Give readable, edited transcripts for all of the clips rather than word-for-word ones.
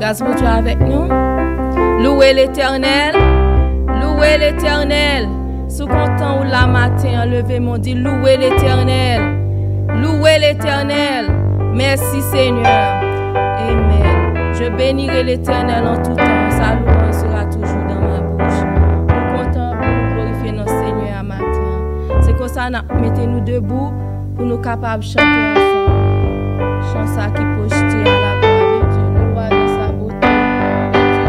Grâce pour toi avec nous. Louez l'Éternel. Louez l'Éternel. Sous content ou la matin, levez mon dit louez l'Éternel. Louez l'Éternel. Merci Seigneur. Amen. Je bénirai l'Éternel en tout temps. Sa louange sera toujours dans ma bouche. Nous comptons pour glorifier notre Seigneur à matin. C'est comme ça, mettez-nous debout pour nous capables de chanter ensemble. Chant ça qui projeté à la gloire de Dieu, le roi de sa beauté, Dieu de majesté,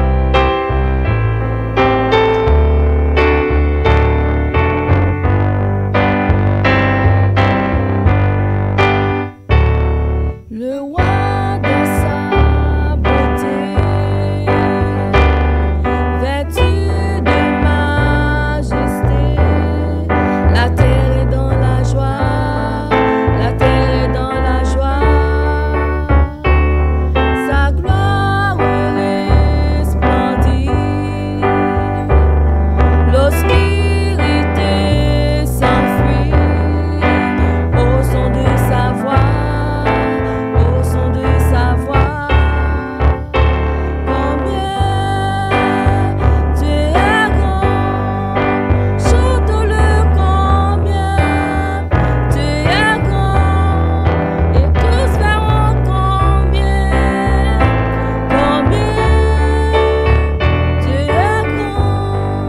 la terre de la joie, la terre de la joie. Le roi de sa beauté, vêtu de majesté, la terre est dans la joie, la terre est dans la joie. Sa gloire resplendit, l'obscurité s'enfuit au son de sa voix. Au son de sa voix, combien Dieu est grand, chantons-le combien Dieu est grand, et tous verront combien Dieu est grand.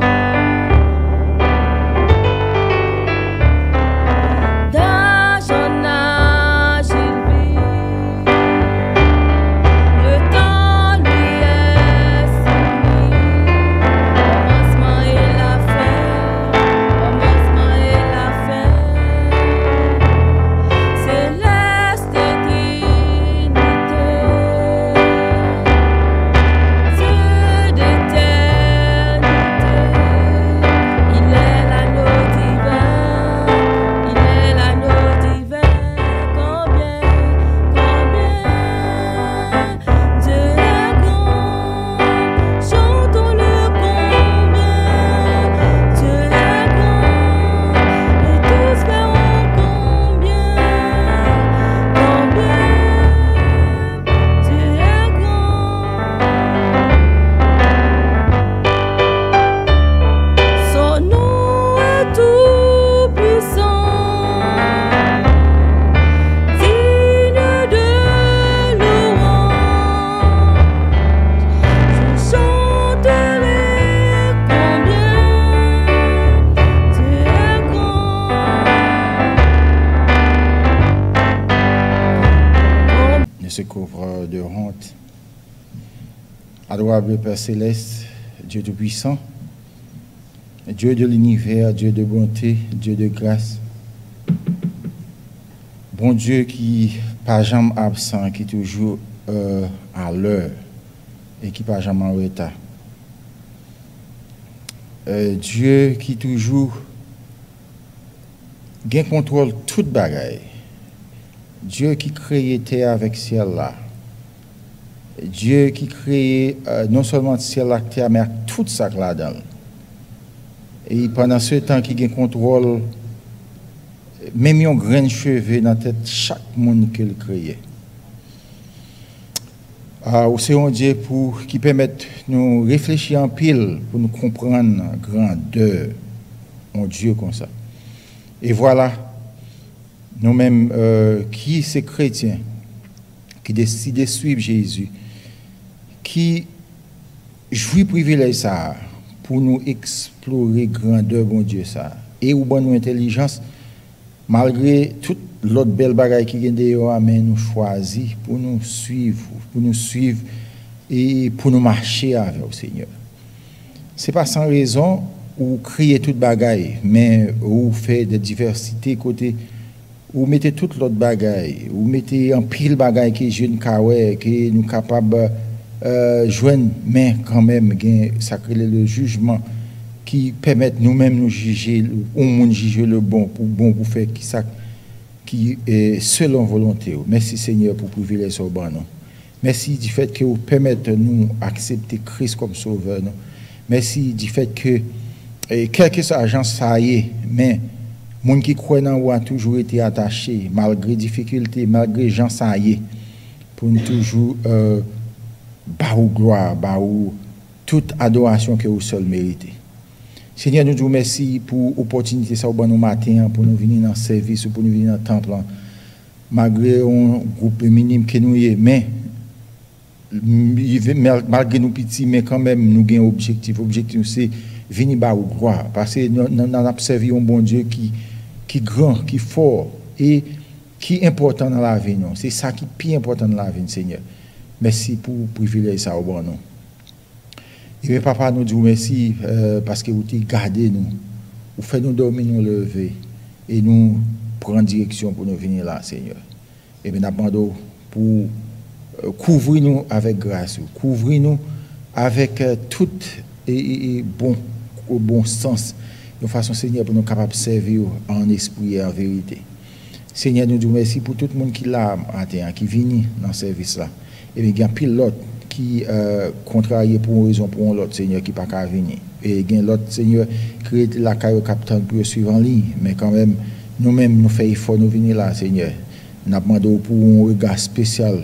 Dans son âge il vit, le temps lui est soumis, commencement et la fin, commencement et la fin. Céleste Trinité, Dieu d'éternité, il est l'agneau divin, il est l'agneau divin. Combien Dieu est grand, chantons-le combien Dieu est grand, et tous verront combien Dieu est grand. Son nom est tout puissant, digne de louange. Je chanterai combien Dieu est grand. Ne se couvre de honte. Adorable Père Céleste, Dieu Tout-Puissant, Dieu de l'univers, Dieu de bonté, Dieu de grâce. Bon Dieu qui pas jamais absent, qui est toujours à l'heure et qui pas jamais en retard. Dieu qui toujours gain contrôle toute bagaille. Dieu qui crée terre avec ciel là. Dieu qui crée non seulement ciel là, terre, mais tout ça là-dedans. Et pendant ce temps qui gain contrôle, même un grain de cheveux dans la tête chaque monde qu'il crée. C'est un Dieu qui permet de nous réfléchir en pile pour nous comprendre la grandeur de Dieu comme ça. Et voilà, nous-mêmes qui sommes chrétiens, qui décident de suivre Jésus, qui jouit privilège ça pour nous explorer grandeur bon Dieu ça et ou bonne intelligence malgré toute l'autre belle bagaille qui vient de mais nous choisit pour nous suivre et pour nous marcher avec le Seigneur. C'est pas sans raison ou crier toute bagaille mais ou fait de diversité côté ou mettez toute l'autre bagaille ou mettez en pile bagaille qui jeune kawe qui nous capable joindre mais quand même sacré le jugement qui permettent nous-mêmes nous juger au monde juger le bon pour faire qui est selon volonté. Merci Seigneur pour privilège au bon nom. Merci du fait que vous permettez nous accepter Christ comme sauveur. Merci du fait que quel que soit l'agence ça y est mais Moun qui croit dans ou a toujours été attaché, malgré difficultés, malgré gens ça y est, pour nous toujours bas ou gloire, bas ou toute adoration que vous seul méritez. Seigneur, nous te remercions pour l'opportunité ça au bon matin pour nous venir dans le service, pour nous venir dans le temple. Malgré un groupe minime que nous y mais malgré nous petits, mais quand même nous avons un objectif. L'objectif c'est venir bas ou gloire. Parce que nous avons servi un bon Dieu qui est grand, qui est fort et qui est important dans la vie. C'est ça qui est plus important dans la vie, Seigneur. Merci pour le privilège ça au bon nom. Et papa, nous disons merci parce que vous avez gardé nous, vous faites nous dormir, nous lever et nous prendre direction pour nous venir là, Seigneur. Et bien, nous demandons pour couvrir nous avec grâce, couvrir nous avec tout bon sens, de façon, Seigneur, pour nous capables de servir en esprit et en vérité. Seigneur, nous disons merci pour tout le monde qui l'a qui vient dans ce service-là. Et bien, il y a un pilote qui contrarié pour une raison pour l'autre Seigneur qui pas qu'à venir et il y a l'autre Seigneur qui la caille capitaine pour suivre en ligne mais quand même nous-mêmes nous fait effort nous venir là Seigneur nous demandons pour un regard spécial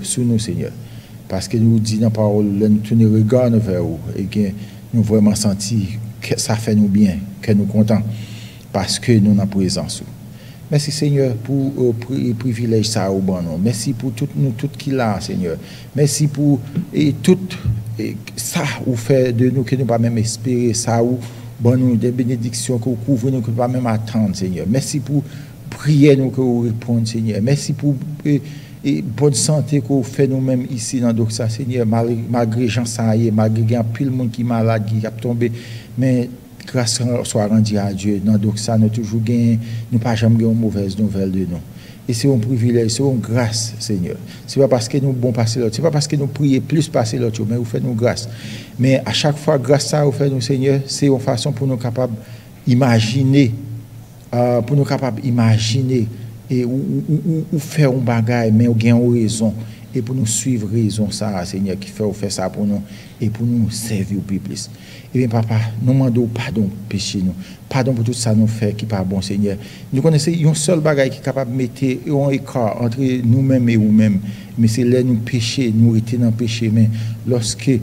sur nous Seigneur parce que nous dit dans parole nous tourner regard vers vous et que nous vraiment senti que ça fait nous bien que nous contents parce que nous en présence. Merci Seigneur pour le privilège ça au bon nom. Merci pour tout nous tout qui là Seigneur. Merci pour tout ça vous fait de nous que nous pas même espérer ça ou bon nous des bénédictions que vous couvrez nous que pas même attendre Seigneur. Merci pour prier nous que vous répondez Seigneur. Merci pour bonne santé que vous faites nous-mêmes ici dans Doxa Seigneur malgré gens ça y est malgré un pile monde qui malade qui a tombé mais grâce soit rendue à Dieu. Dans Doxa, nous toujours gagné, nous pas jamais gagné une mauvaise nouvelle de nous. Et c'est un privilège, c'est une grâce, Seigneur. C'est pas parce que nous bon passer l'autre, c'est pas parce que nous prions plus passer l'autre, mais vous faites nous grâce. Mais à chaque fois, grâce ça, vous faites nous, Seigneur, c'est une façon pour nous capables d'imaginer, et ou faire un bagage, mais on gagne une raison. Et pour nous suivre raison ça Seigneur qui fait faire ça pour nous et pour nous servir au plus. Et bien papa nous demandons pardon péché nous pardon pour tout ça nous fait qui pas bon Seigneur nous connaissons un seul bagage qui est capable de mettre un écart entre nous-mêmes et vous-mêmes mais c'est là nous pécher nous étions dans le péché mais lorsque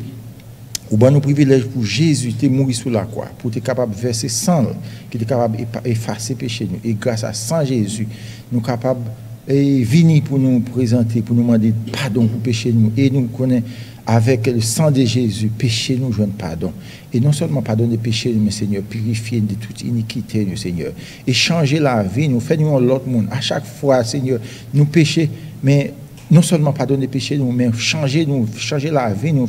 ou ben nous privilège pour Jésus te mourir sur la croix pour être capable de verser sang qui est capable d'effacer péché nous et grâce à sang Jésus nous capables et venir pour nous présenter, pour nous demander pardon pour péché nous. Et nous connaissons avec le sang de Jésus, péché nous, joindre pardon. Et non seulement pardonner péché nous, mais Seigneur, purifier de toute iniquité nous, Seigneur. Et changer la vie, nous faire nous l'autre monde. À chaque fois, Seigneur, nous pécher, mais non seulement pardonner péché nous, mais changer la vie nous.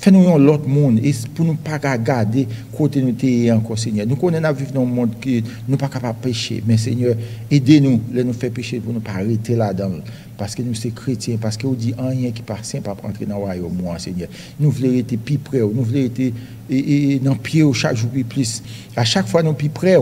Fais-nous l'autre monde et pour nous pas garder côté nous t'es encore Seigneur. Nous connaissons vivre dans un monde qui nous pas capable de pécher, mais Seigneur, aidez-nous, nous faire pécher pour nous pas arrêter là-dedans parce que nous sommes chrétiens, parce que vous dit rien qui passe saint pas entrer dans le royaume moi Seigneur. Nous voulons être plus près, nous voulons être dans pied chaque jour plus. À chaque fois nous plus près,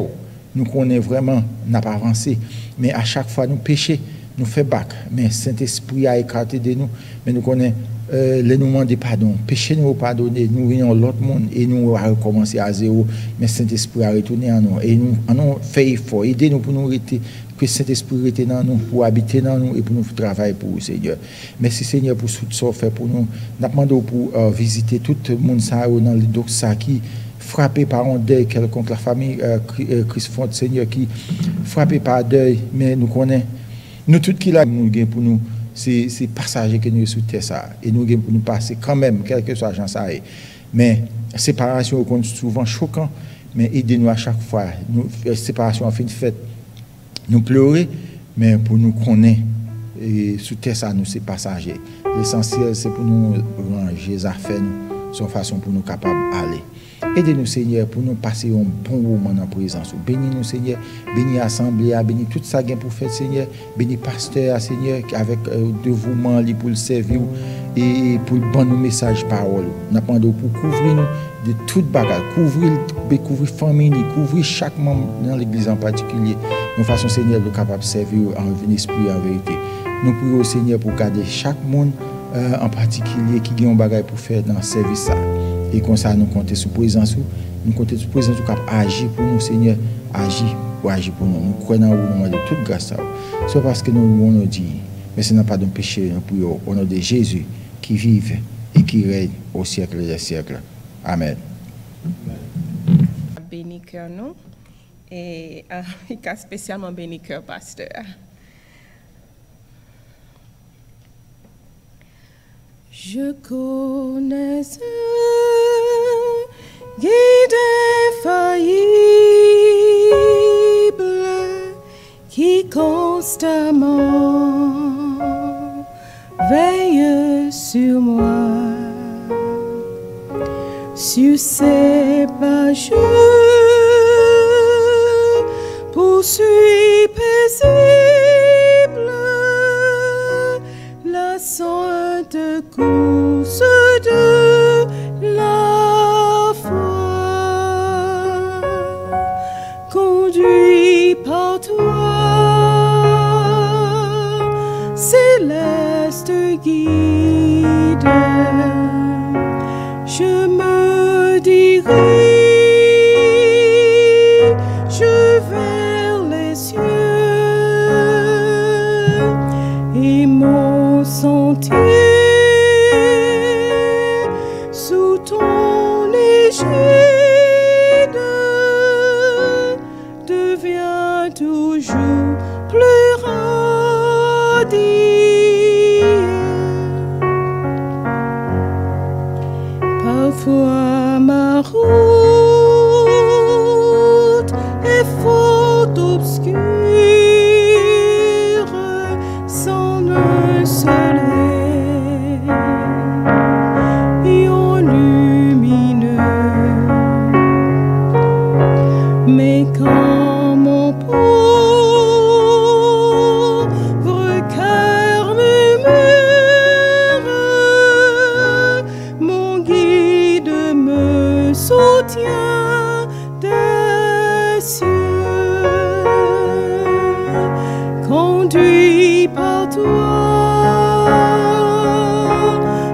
nous connaissons vraiment n'a pas avancé, mais à chaque fois nous pécher, nous fait bac, mais Saint-Esprit a écarté de nous, mais nous connaissons les nous demander pardon, péché nous pardonner, nous venons l'autre monde et nous allons recommencer à zéro, mais Saint-Esprit a retourné à nous et nous fait effort, aidez-nous pour nous rester, que Saint-Esprit reste dans nous, pour habiter dans nous et pour nous travailler pour vous, Seigneur. Merci Seigneur pour tout ce que fait pour nous. Nous demandons pour visiter tout le monde dans les Doxa qui frappé par un deuil quelconque, la famille Christ Font, Seigneur, qui frappé par deuil, mais nous connaissons, nous tout qui là, nous gagnons pour nous. C'est passager que nous sommes sur ça et nous pour nous passer quand même quel que soit l'argent ça mais séparation est souvent choquant mais aidez-nous à chaque fois nous séparation en fin de fête nous pleurer mais pour nous connaître et sous terre ça nous c'est passager l'essentiel c'est pour nous ranger les affaires nous son façon pour nous capables d'aller. Aidez-nous, Seigneur, pour nous passer un bon moment en présence. Bénis-nous, Seigneur. Bénis l'assemblée, bénis tout ça pour faire, Seigneur. Bénis pasteur, Seigneur, avec dévouement pour le servir et pour le bon message parole. Nous demandons pour couvrir nous de toute bagarre, couvrir famille, couvrir chaque membre dans l'église en particulier. De façon, Seigneur, de capable de servir en esprit, en vérité. Nous prions, Seigneur, pour garder chaque monde en particulier qui a un bagage pour faire dans le service. Et comme ça, nous comptons sur présence, nous comptons sur présence qui agir pour nous, Seigneur, agir ou agir pour nous. Nous croyons en vous, nous demandons toute grâce à vous. C'est parce que nous dit, mais ce n'est pas de péché pour eux, au nom de Jésus qui vive et qui règne au siècle des siècles. Amen. Béni cœur nous et spécialement béni cœur pasteur. Je connais un guide infaillible qui constamment veille sur moi. Sur ses pages poursuit paisible la sainte course de la foi, conduit par toi, céleste guide. Je me dirige vers les cieux et mon sentier sous ton égide devient toujours plus radieux. Parfois ma route est fort obscure, sans un seul rayon lumineux. Mais quand mon pauvre cœur murmure, mon guide me soutient des cieux, conduit par toi,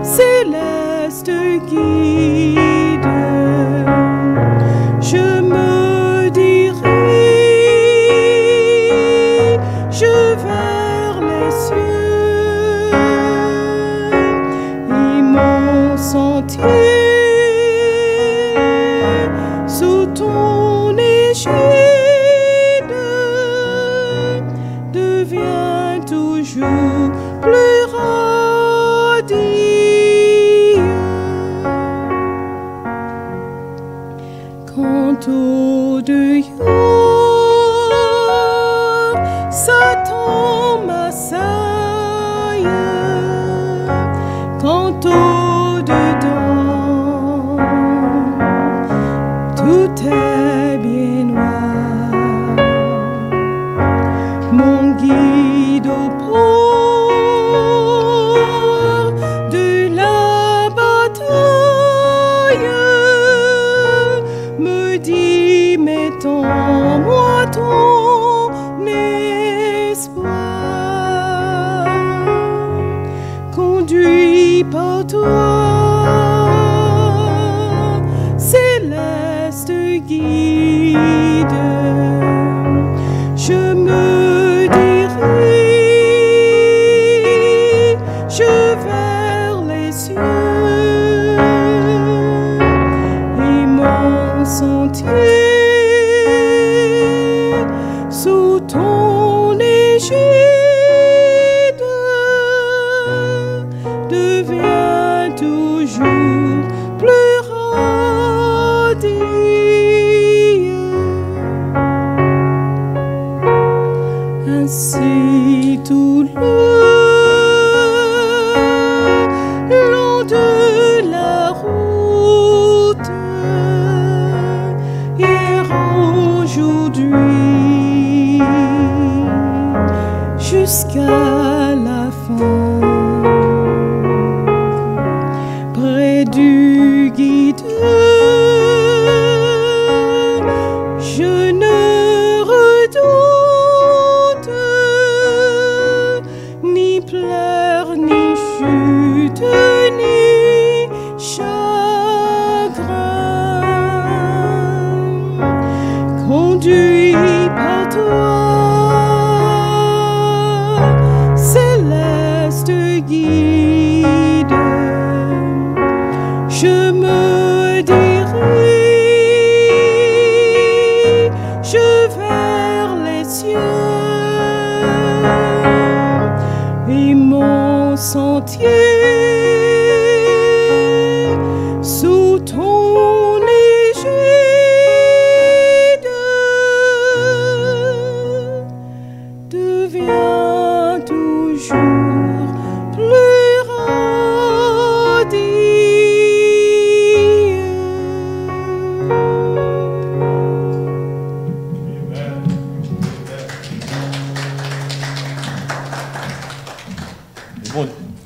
céleste guide. Je me dirige vers les cieux et mon sentier sous ton égide devient toujours plus radieux. Quand au-dehors Satan m'assaille, quand au-dedans tout est bien noir, mon guide au port de la bataille me dit, mettons-moi ton espoir, conduit par toi, céleste guide. Je me dirige vers les cieux et mon sentier sous ton égide devient toujours plus radieux. Ainsi tout le long de la route, hier, aujourd'hui, jusqu'à la fin, près du guide, je ne redoute ni pleurs, ni chute, ni chagrin, conduit par sentier, sous ton égide, devient toujours plus radieux.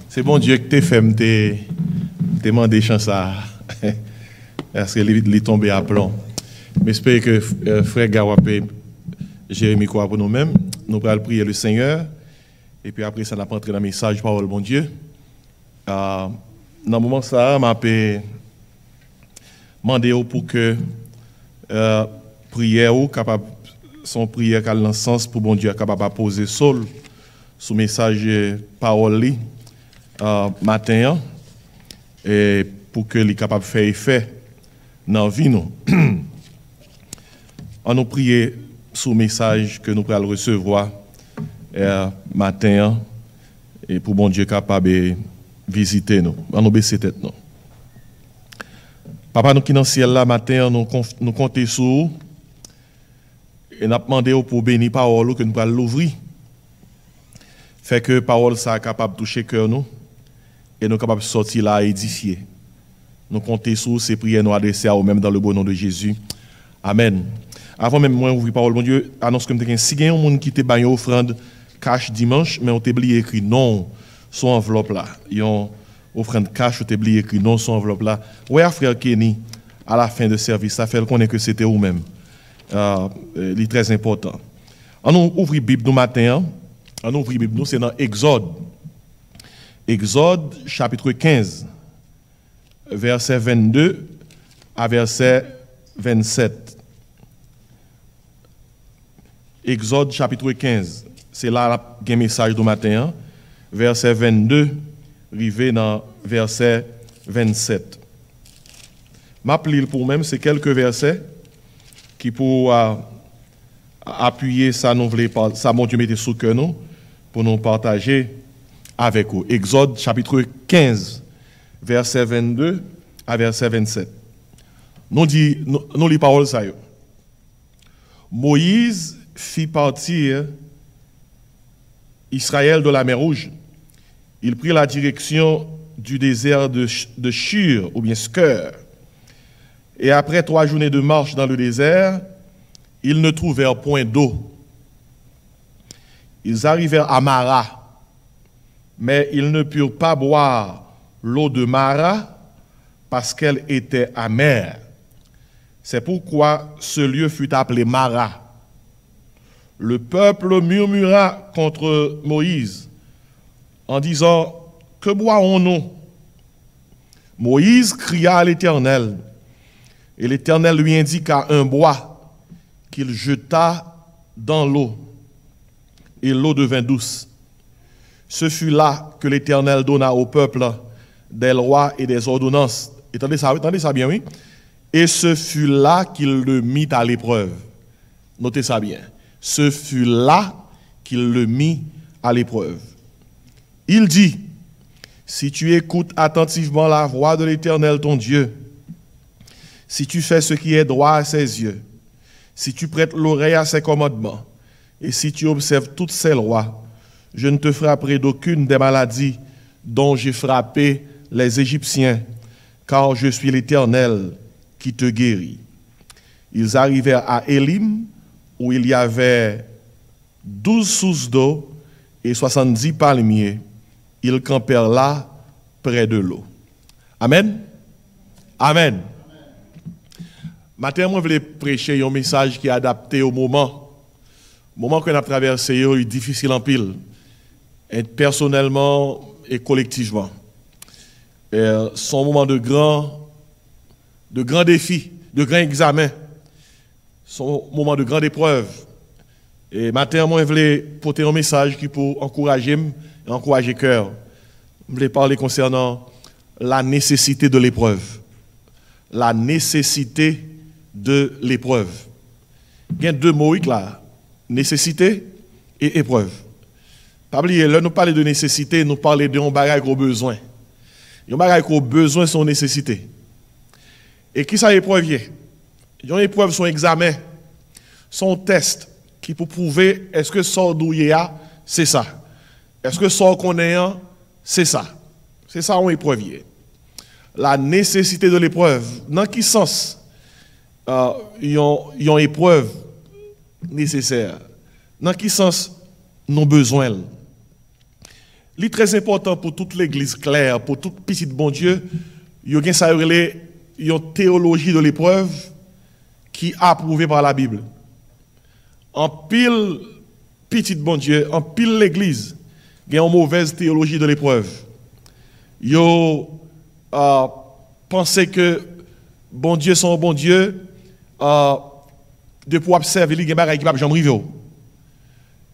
C'est bon Dieu que t'es fait, t'es demandé chance à parce qu'il est tombé à plomb. Mais j'espère que frère Gawapé, Jérémie quoi pour nous-mêmes, nous allons prier le Seigneur et puis après ça n'a pas entré dans le message parole bon Dieu. Dans le moment ça m'a demandé pour que prière ou capable son prière qu'à dans sens pour bon Dieu capable de poser sol sous message parole matin et pour que les capable faire effet dans la vie nous. On nous prier sous message que nous allons recevoir matin et pour bon Dieu capable de visiter nous. On nous baisser tête nous. Papa nous qui dans le ciel là matin nous compter sur vous et nous demandé pour bénir parole que nous allons l'ouvrir. Fait que parole ça capable de toucher cœur nous et nous capable de sortir là édifier. Nous comptons sur ces prières nous adresser à vous-même dans le beau nom de Jésus. Amen. Avant même moi ouvrir parole mon Dieu, annonce que si il y a un monde qui te bagne offrande cash dimanche mais on t'oublie écrit non son enveloppe là. Il y a une offrande cash on t'oublie écrit non son enveloppe là. Ouais frère Kenny à la fin de service ça fait connaître que c'était vous-même. C'est très important. On ouvre Bible nous matin. On ouvre Bible nous c'est dans Exode. Exode chapitre 15 verset 22 à verset 27. Exode chapitre 15, c'est là le message du matin, verset 22, arrivé dans verset 27. M'appeler pour même, c'est quelques versets qui pour appuyer ça, nous voulons, ça, mon Dieu, mettez sous cœur nous, pour nous partager avec vous. Exode chapitre 15, verset 22 à verset 27. Nous lisons les paroles ça. Moïse fit partir Israël de la mer Rouge. Il prit la direction du désert de Shur, ou bien Skeur. Et après 3 journées de marche dans le désert, ils ne trouvèrent point d'eau. Ils arrivèrent à Mara, mais ils ne purent pas boire l'eau de Mara parce qu'elle était amère. C'est pourquoi ce lieu fut appelé Mara. Le peuple murmura contre Moïse en disant « Que boirons-nous » Moïse cria à l'Éternel, et l'Éternel lui indiqua un bois qu'il jeta dans l'eau, et l'eau devint douce. Ce fut là que l'Éternel donna au peuple des lois et des ordonnances. Entendez ça bien, oui? Et ce fut là qu'il le mit à l'épreuve. Notez ça bien. Ce fut là qu'il le mit à l'épreuve. Il dit, si tu écoutes attentivement la voix de l'Éternel ton Dieu, si tu fais ce qui est droit à ses yeux, si tu prêtes l'oreille à ses commandements, et si tu observes toutes ses lois, je ne te frapperai d'aucune des maladies dont j'ai frappé les Égyptiens, car je suis l'Éternel qui te guérit. Ils arrivèrent à Élim, où il y avait 12 sources d'eau et 70 palmiers. Ils campèrent là, près de l'eau. Amen. Amen. Matin, je voulais prêcher un message qui est adapté au moment. Le moment qu'on a traversé est difficile en pile, et personnellement et collectivement. C'est un moment de grands défis, de grands examens. Son moment de grande épreuve. Et matin, moi, je voulais porter un message qui pour encourager et encourager le cœur. Je voulais parler concernant la nécessité de l'épreuve. La nécessité de l'épreuve. Il y a 2 mots là. Nécessité et épreuve. Pas oublier, là nous parlons de nécessité, nous parlons de un bagage qu'on besoin. Un bagage qu'on besoin son nécessité. Et qui ça épreuve? Une épreuve son examen, son test qui pour prouver est-ce que ça douillé c'est ça. Est-ce que ça qu'on est c'est ça. C'est ça on épreuve. La nécessité de l'épreuve, dans quel sens y a épreuve nécessaire? Dans quel sens nos besoins? C'est très important pour toute l'église claire, pour tout petit bon Dieu, il y a une théologie de l'épreuve qui est approuvée par la Bible. En pile petit bon Dieu, en pile l'église, il y a une mauvaise théologie de l'épreuve. Ils pensent que bon Dieu sont bon Dieu, de pour observer les gens qui ne peuvent jamais arriver.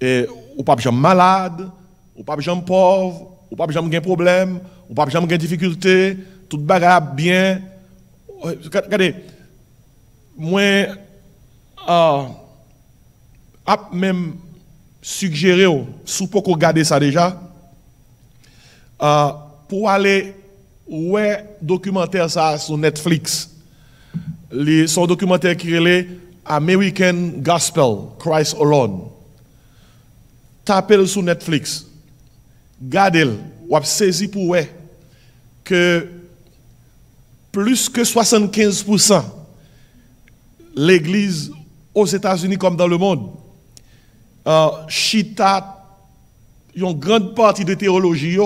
Et ou pas jamais malade, ou pas jamais pauvre, ou pas jamais de problème, ou pas jamais de difficulté, tout bagarre bien. Regardez, moi, même suggéré, si vous pouvez regarder ça déjà, pour aller ouais documentaire ça sur Netflix, son documentaire qui est American Gospel, Christ Alone. Tapez-le sur Netflix, gardez-le, ou saisi pour ouais que plus que 75% l'Église aux États-Unis comme dans le monde, chita une grande partie de théologie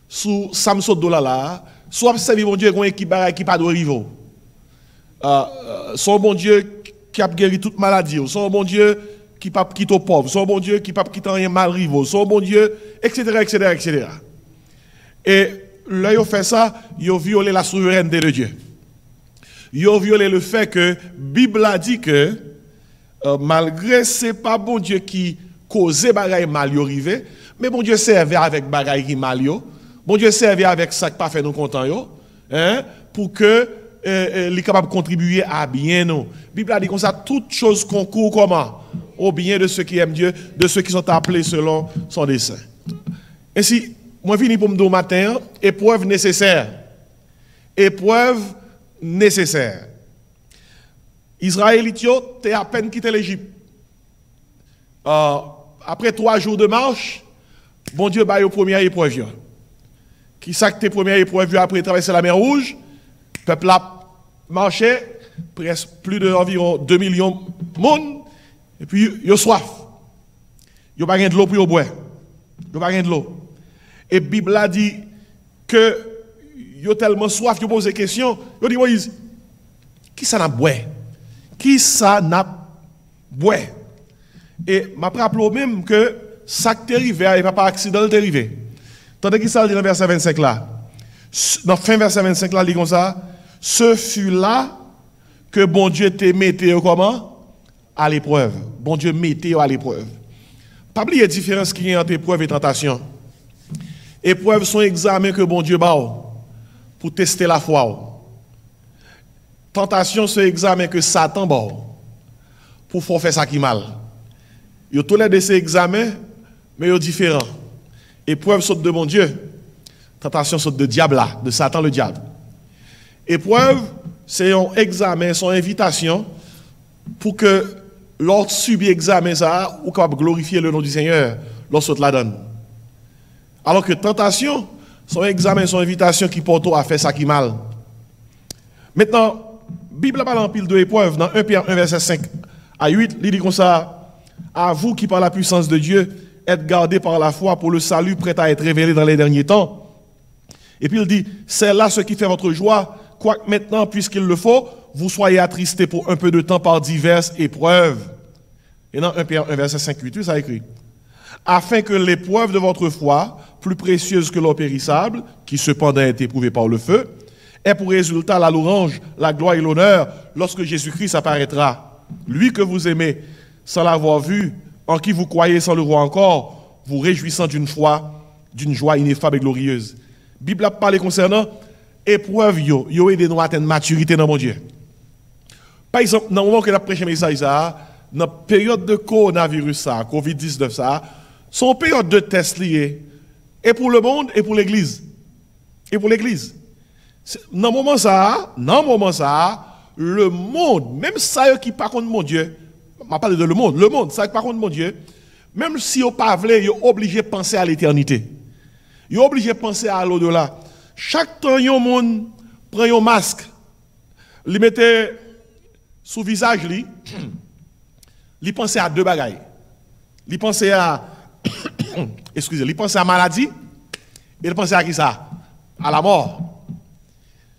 sous Samson Dolala, soit observer mon Dieu qui pas de rival. Son bon Dieu qui a guéri toute maladie, son bon Dieu qui pas quitte aux pauvres, son bon Dieu qui pas quitte rien mal rival, son bon Dieu, etc., etc., etc. Et là, ils ont fait ça, ils ont violé la souveraineté de Dieu. Ils ont violé le fait que la Bible a dit que malgré c'est pas bon Dieu qui causait bagaille mal yo rivé, mais bon Dieu servait avec bagaille qui mal yo. Bon Dieu servait avec ça qui pas fait nous content yo, hein, pour que les capable de contribuer à bien nous. La Bible a dit comme ça toute chose concourt comment au bien de ceux qui aiment Dieu, de ceux qui sont appelés selon son dessein. Ainsi, moi fini pour me dire au matin, épreuve nécessaire. Épreuve nécessaire. Israélites t'es à peine quitté l'Égypte. Après 3 jours de marche, bon Dieu baille aux premières épreuves. Qui ça que tes premières épreuves après traverser la mer Rouge? Le peuple a marché, presque plus d'environ 2 millions de monde, et puis ils ont soif. Ils n'ont pas de l'eau pour boire. Ils n'ont pas de l'eau. Et la Bible a dit que ils ont tellement soif, ils ont posé des questions. Ils ont dit, Moïse, qui ça n'a boire? Qui ça n'a boire? Et je me rappelle même que ça qui est arrivé, il n'y a pas d'accident qui est arrivé. Tandis qu'il ça dit dans le verset 25 là. Dans le fin verset 25 là, il dit comme ça, ce fut là que bon Dieu te mettait comment? À l'épreuve. Bon Dieu mettait à l'épreuve. Pas oublier la différence qu'il y a entre épreuve et tentation. Épreuve sont examens que bon Dieu bat pour tester la foi. Tentation c'est examen que Satan bat pour faire ça qui mal. Yo tous les deux ces examens mais ils sont différents. Épreuve saute de bon Dieu. Tentation saute de diable là, de Satan le diable. Épreuve, c'est un examen, son invitation pour que lorsque subit examen ça, ou capable glorifier le nom du Seigneur lorsque la donne. Alors que tentation, son examen, son invitation qui porte à faire ça qui mal. Maintenant, Bible parle en pile de épreuve dans 1 Pierre 1 verset 5 à 8, il dit comme ça, à vous qui par la puissance de Dieu êtes gardés par la foi pour le salut prêt à être révélé dans les derniers temps. Et puis il dit, c'est là ce qui fait votre joie, quoique maintenant, puisqu'il le faut, vous soyez attristés pour un peu de temps par diverses épreuves. Et dans 1 Pierre 1 verset 5-8, ça écrit, afin que l'épreuve de votre foi, plus précieuse que l'or périssable, qui cependant est éprouvée par le feu, ait pour résultat la louange, la gloire et l'honneur lorsque Jésus-Christ apparaîtra. Lui que vous aimez sans l'avoir vu, en qui vous croyez sans le voir encore, vous réjouissant d'une foi, d'une joie ineffable et glorieuse. La Bible a parlé concernant épreuve, yo aidé nous à atteindre maturité dans mon Dieu. Par exemple, dans le moment que nous prêchons le message, dans la période de coronavirus, Covid-19, Son période de test lié, et pour le monde, et pour l'Église. Et pour l'Église. Dans le moment ça, le monde, même ça qui par contre mon Dieu, je parle de le monde, ça qui par contre mon Dieu, même si vous pas voulu, vous obligé de penser à l'éternité. Vous obligé de penser à l'au-delà. Chaque temps, un monde prend un masque, il mettait sous visage, il pensait à deux bagailles. Il pensait à, excusez, il pensait à maladie, et il pensait à qui ça? À la mort.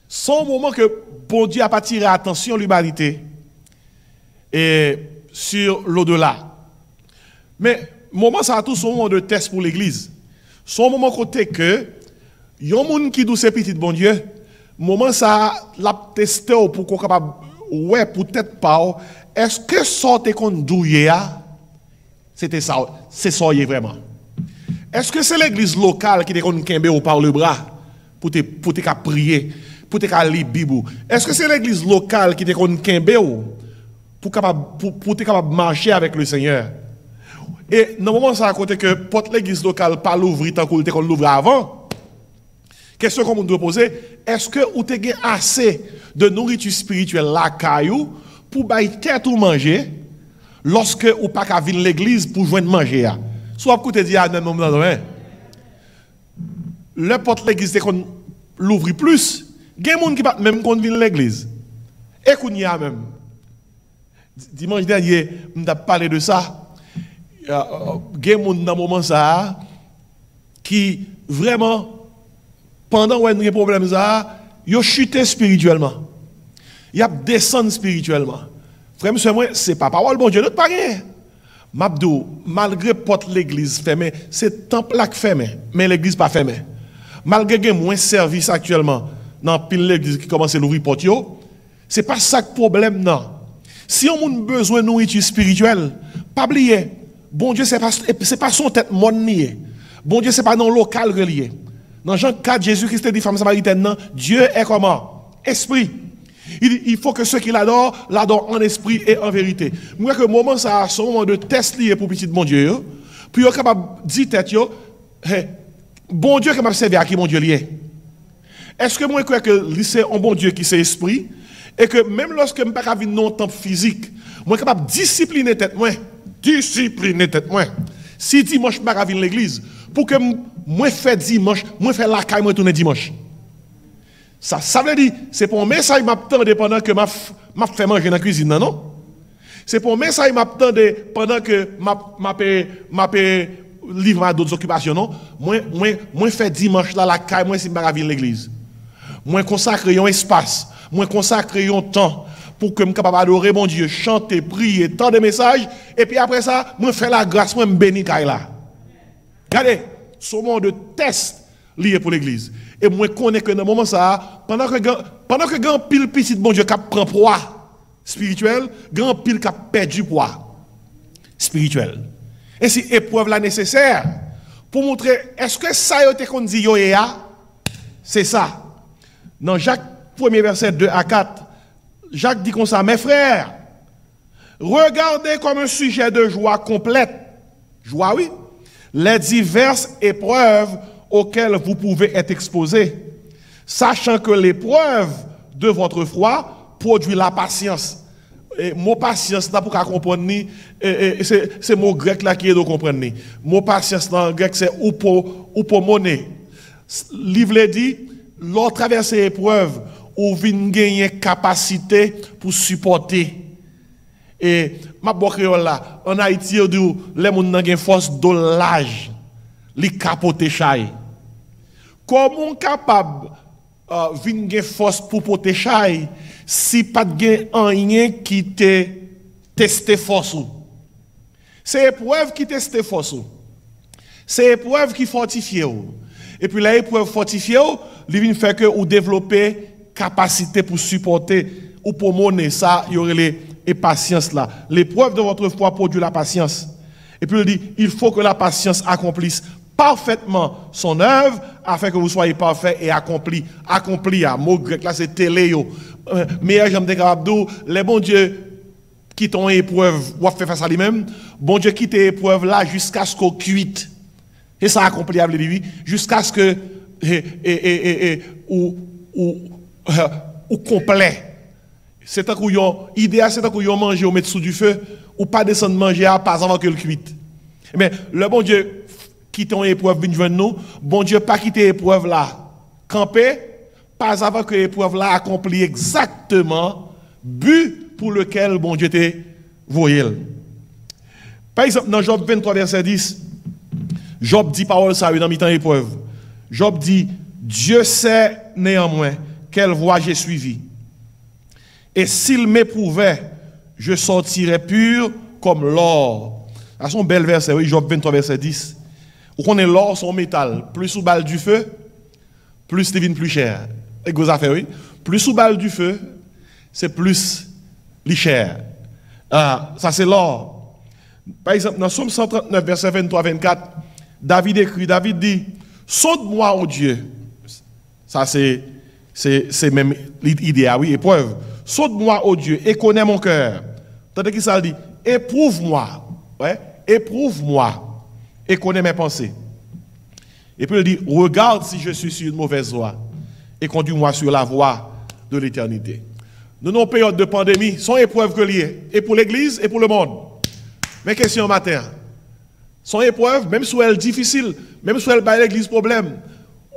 Son moment que bon Dieu a pas tiré attention l'humanité et sur l'au-delà. Mais moment ça a tout son moment de test pour l'Église. Son moment côté que yon monde qui douce petit bon Dieu, moment ça l'a testé pour qu'on capable ouais peut-être pas est-ce que sorte qu'on douillé c'était ça c'est ça vraiment. Est-ce que c'est l'église locale qui te qu'on kembe ou par le bras pour te prier, pour te lire Bible? Est-ce que c'est l'église locale qui te qu'on kembe ou pour te capable marcher avec le Seigneur? Et normalement ça à côté que porte l'église locale pas l'ouvrir tant qu'on l'ouvre avant. Question qu'on doit poser, est-ce que vous avez assez de nourriture spirituelle là caillou pour bailler tête ou manger lorsque vous pas qu'à venir l'église pour joindre manger? Soit vous te dit à un moment donné, le porte l'église qu'on l'ouvre plus, il y a des gens qui pas même qu'on vient l'église. Et qu'on y a même. Dimanche dernier, on a parlé de ça. Il y a des gens dans le moment ça qui vraiment pendant où il y a des problèmes, ils ont chuté spirituellement. Ils ont descendu spirituellement. Frère, monsieur, moi, ce n'est pas parole, bon Dieu, notre pas rien. Mabdou, malgré porte l'église fermée, c'est temple là qui fermé, mais l'église pas fermée. Malgré qu'il y a moins de service actuellement dans pile l'église qui commence à l'ouvrir porte, ce n'est pas ça le problème, non. Si on a besoin de nourriture spirituelle, pas oublier, bon Dieu, ce n'est pas son tête monde nié. Bon Dieu, ce n'est pas non local relié. Dans Jean 4, Jésus-Christ dit femme samaritaine, Dieu est comment? Esprit. Il faut que ceux qui l'adorent en esprit et en vérité. Moi, que moment ça a son moment de test lié pour petit bon Dieu, puis vous capable dire tête hey, bon Dieu qui m'a servi à qui mon Dieu lié. Est-ce que moi je crois que c'est un bon Dieu qui c'est esprit et que même lorsque je ne peux pas vivre non temps physique, moi capable discipliner tête moi, Si dimanche je pas venir l'église pour que moi fais dimanche, moi fais la caille moi tourner dimanche. Ça veut dire, c'est pour un message m'attendre pendant que m'a fait manger dans la cuisine, non? C'est pour un message m'attendre pendant que m'a livre à d'autres occupations, non? Moi fait dimanche là la caille, moi si je vais l'église. Moi consacrer un espace, moi consacrer un temps pour que je sois capable d'adorer mon Dieu, chanter, prier, tant de messages, et puis après ça, moi faire la grâce, moi me bénir caille là. Regardez, ce moment de test lié pour l'église. Et moi, je connais que dans le moment ça, pendant que grand pile petit bon Dieu qui prend poids spirituel, grand pile qui perd du poids spirituel. Et si épreuve là nécessaire pour montrer est-ce que ça y est qu'on dit yo c'est ça. Dans Jacques 1er verset 2 à 4, Jacques dit comme ça, mes frères, regardez comme un sujet de joie complète. Joie oui. Les diverses épreuves auxquelles vous pouvez être exposés, sachant que l'épreuve de votre foi produit la patience. Et mot patience là pour qu'on comprenne c'est mot grec là qui est de comprendre. Mot patience dans le grec c'est upomone. Livre dit lors traverser épreuve ou vinn gagner capacité pour supporter. Et ma créole là en Haïti on dit les moun nan gen force d'olage li capoter chay. Comment capable vinn gen force pour porter chay si pas gen rien qui te tester force ou? C'est épreuve qui teste force ou. C'est épreuve qui fortifie ou. Et puis la épreuve fortifiée ou, li vinn fait que ou développer capacité pour supporter ou pour mener ça, il y aurait les patience là. L'épreuve de votre foi produit la patience. Et puis il dit, il faut que la patience accomplisse parfaitement son œuvre afin que vous soyez parfaits et accomplis. Accompli, mot grec là c'est téléo. Mais j'aime dire les bons dieux qui ton épreuve, ou fait face à lui-même, bon Dieu quitte épreuve là jusqu'à ce qu'on cuite. Et ça accomplit avec lui, jusqu'à ce que, ou complet. C'est un coup, idéal, c'est un coup, manger, ou mettre sous du feu, ou pas descendre manger, pas avant que le cuite. Mais le bon Dieu, quitte ton épreuve, vient joindre nous, bon Dieu, pas quitter l'épreuve là, camper, pas avant que l'épreuve là accomplit exactement but pour lequel bon Dieu t'a voyé. Par exemple, dans Job 23, verset 10, Job dit parole ça dans mi-temps épreuve. Job dit, Dieu sait néanmoins quelle voie j'ai suivie. Et s'il m'éprouvait, je sortirais pur comme l'or. C'est son bel verset, oui, Job 23, verset 10. Où on est l'or, son métal. Plus sous balle du feu, plus devine plus cher. Et vous avez oui. Plus sous balle du feu, c'est plus cher. Ça c'est l'or. Par exemple, dans Somme 139, verset 23-24, David écrit, David dit, saute-moi, ô Dieu. Ça c'est même l'idée, oui, épreuve. Saute-moi, ô Dieu, et connais mon cœur. Tandis qu'il ça dit, éprouve-moi, ouais, éprouve-moi, et connais mes pensées. Et puis il dit, regarde si je suis sur une mauvaise voie, et conduis-moi sur la voie de l'éternité. Nous, nos périodes de pandémie sont épreuves que liées, et pour l'Église, et pour le monde. Mais question matin, sont épreuves, même si elles sont difficiles, même si elles baillent l'Église problème,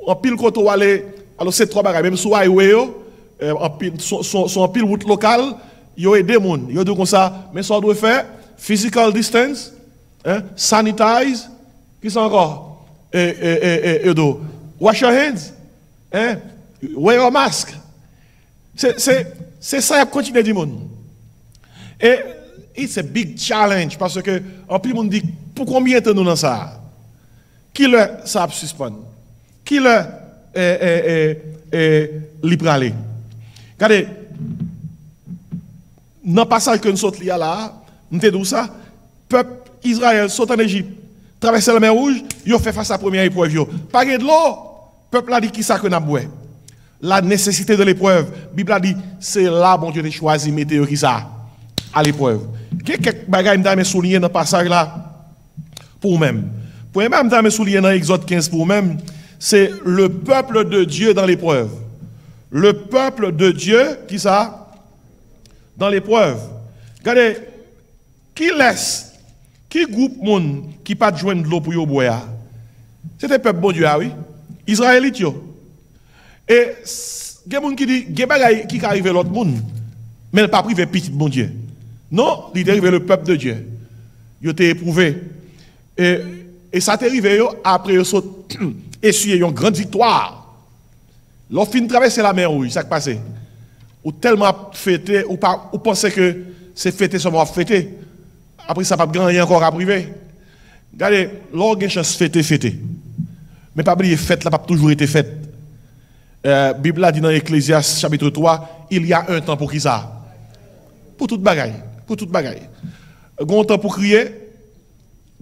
en pile quand on aller, alors c'est trois bagages, même si on highway, en pile route locale, il y a des gens, il y a comme ça, mais ça doit faire physical distance, sanitize, qui sont encore, wash your hands, wear your mask. C'est ça qui continue du monde. Et it's a big challenge parce que en plus monde dit pour combien de temps nous dans ça? Qui le ça suspend? Qui le libre aller? Regardez dans le passage que nous sommes là, nous te dit ça, peuple Israël saute en Égypte, traverse la mer Rouge, il fait face à la première épreuve. Pas de l'eau, peuple a dit qui ça que n'a pas. La nécessité de l'épreuve, la Bible a dit, c'est là, bon Dieu, de choisir météo qui ça, à l'épreuve. Quelques bagages me souligner dans le passage là, pour vous-même. Pour même me souligner dans Exode 15 pour vous-même, c'est le peuple de Dieu dans l'épreuve. Le peuple de Dieu, qui ça, dans l'épreuve. Regardez, qui laisse, qui groupe monde qui pas joindre de l'eau pour y boire? C'était le peuple bon Dieu, oui. Israélites, yo. Et il y a des gens qui disent qu'il y a des gens qui arrivent à l'autre monde, mais il n'est pas privé petit bon Dieu. Non, il est arrivé le peuple de Dieu. Il a été éprouvé. Et ça est arrivé après essuyer une grande victoire. Lorsqu'on fin traverser la mer Rouge, ça s'est passé. Ou tellement fêté, ou pensez que c'est fêté seulement fêté. Après ça, pas grand rien encore à privé. Regardez, lorsqu'on a une chance fêté. Mais pas oublier, fête là, pas toujours été faite. La Bible a dit dans Ecclésiaste chapitre 3, il y a un temps pour qui ça? Pour toute bagaille. Pour toute bagaille. Un temps pour crier,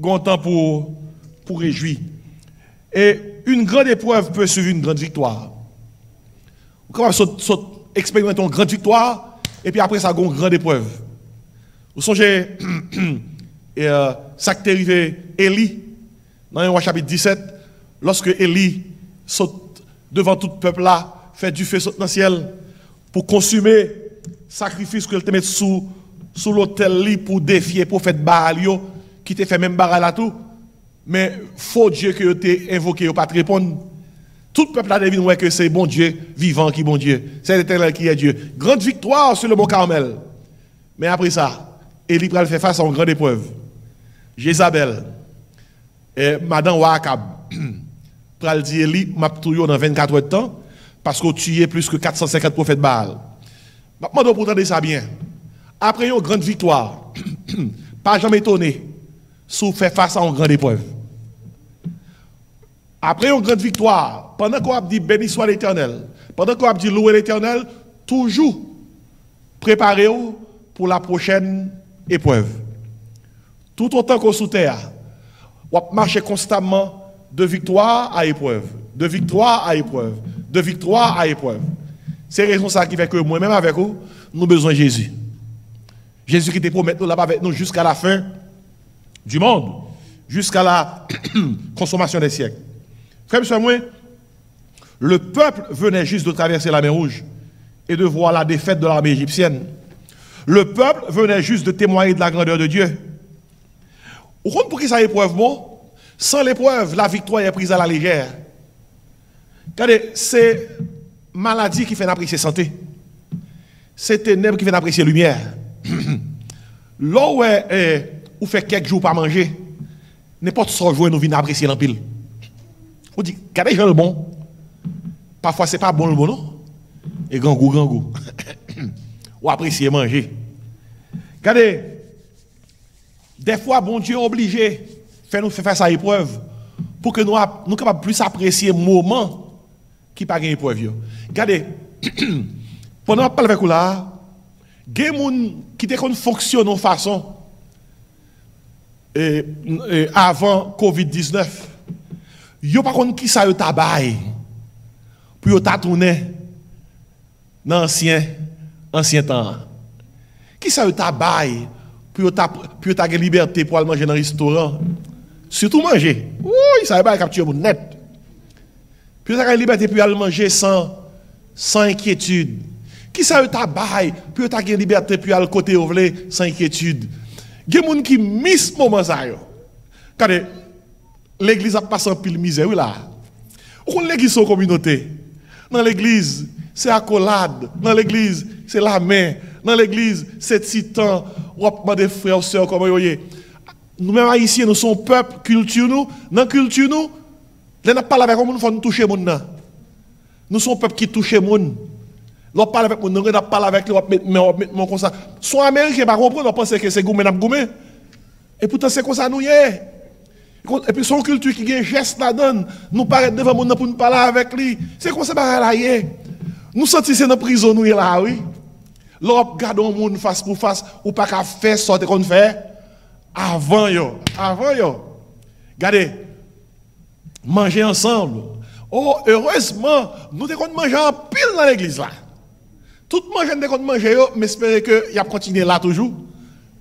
un temps pour réjouir. Et une grande épreuve peut suivre une grande victoire. Vous pouvez expérimenter une grande victoire, et puis après ça, une grande épreuve. Vous songez, ça qui est arrivé, Élie, dans le chapitre 17, lorsque Élie saute devant tout le peuple là, fait du feu dans le ciel pour consumer le sacrifice que te met sous l'autel pour défier pour faire Baal qui te fait même Baal là tout. Mais faux Dieu que tu as invoqué ou pas te répondre. Tout le peuple là devine que c'est bon Dieu vivant qui est bon Dieu. C'est l'Éternel qui est Dieu. Grande victoire sur le mont Carmel. Mais après ça, Élie pral fait face à une grande épreuve. Jézabel et Madame Wakab pral dit Élie m'a tué dans 24 heures de temps parce qu'on tué plus que 450 prophètes Baal. Maintenant, pour entendre ça bien. Après une grande victoire, pas jamais étonné, sous fait face à une grande épreuve. Après une grande victoire, pendant qu'on a dit béni soit l'Éternel, pendant qu'on a dit louer l'Éternel, toujours préparez-vous pour la prochaine épreuve. Tout autant qu'on sous terre, on marche constamment de victoire à épreuve, de victoire à épreuve, de victoire à épreuve. C'est raison ça qui fait que moi-même avec vous, nous avons besoin de Jésus. Jésus qui te promet nous là-bas avec nous jusqu'à la fin du monde, jusqu'à la consommation des siècles. Frère, monsieur, moi, le peuple venait juste de traverser la mer Rouge et de voir la défaite de l'armée égyptienne. Le peuple venait juste de témoigner de la grandeur de Dieu. Vous comprenez pour qui ça épreuve bon? Sans l'épreuve, la victoire est prise à la légère. Regardez, c'est maladie qui fait apprécier santé. C'est ténèbres qui fait apprécier lumière. Là où vous faites quelques jours pas manger, n'importe ce jour nous venons apprécier l'empile. Vous dites, regardez, j'ai le bon. Parfois, c'est pas bon le bon, non? Et grand goût. Ou apprécier manger. Regardez, des fois, bon Dieu est obligé de nous faire ça épreuve pour que nous soyons capables de plus apprécier le moment qui pas une épreuve. Regardez, pendant que je parle avec vous là, il y a des gens qui fonctionnent de façon avant Covid-19. Ils ne savent pas qui ça tabac pour qu'ils tourner dans l'ancien temps. Qui ça tabac pour qu'ils aient la liberté pour aller manger dans un restaurant. Surtout manger. Oui, ça va capturer mon net. Puis vous avez la liberté pour aller manger sans inquiétude. Qui ça tabac pour vous avez la liberté pour aller côté où vous voulez sans inquiétude. Il y a des gens qui missent ce moment ça. Regardez, l'église a passé en pile misère là. Où l'église est communauté. Dans l'église, c'est accolade. Dans l'église, c'est la main. Dans l'église, c'est titan. On va des frères et sœurs comme vous voyez. Nous-mêmes haïtiens, nous sommes peuple, culture nous. Dans la culture nous, nous ne parlons pas avec nous, nous toucher les gens. Nous sommes peuple qui touche les gens. Nous parlons avec nous, nous parlons avec nous, mais comme ça. Soit américain, par contre, on pense que c'est goumé, goumé. Et pourtant, c'est comme ça nous y est. Et puis, son culture qui a un geste là-dedans, nous paraît devant nous pour nous parler avec lui. C'est comme ça, là, y est. Nous sentons dans la prison, nous y là, oui. L'on regarde le monde face pour face, ou pas qu'à faire sortir qu'on fait. Avant yo. Regardez, manger ensemble. Oh, heureusement, nous devons manger en pile dans l'église là. Tout manger, nous devons manger, mais espérez que y a continuer là toujours.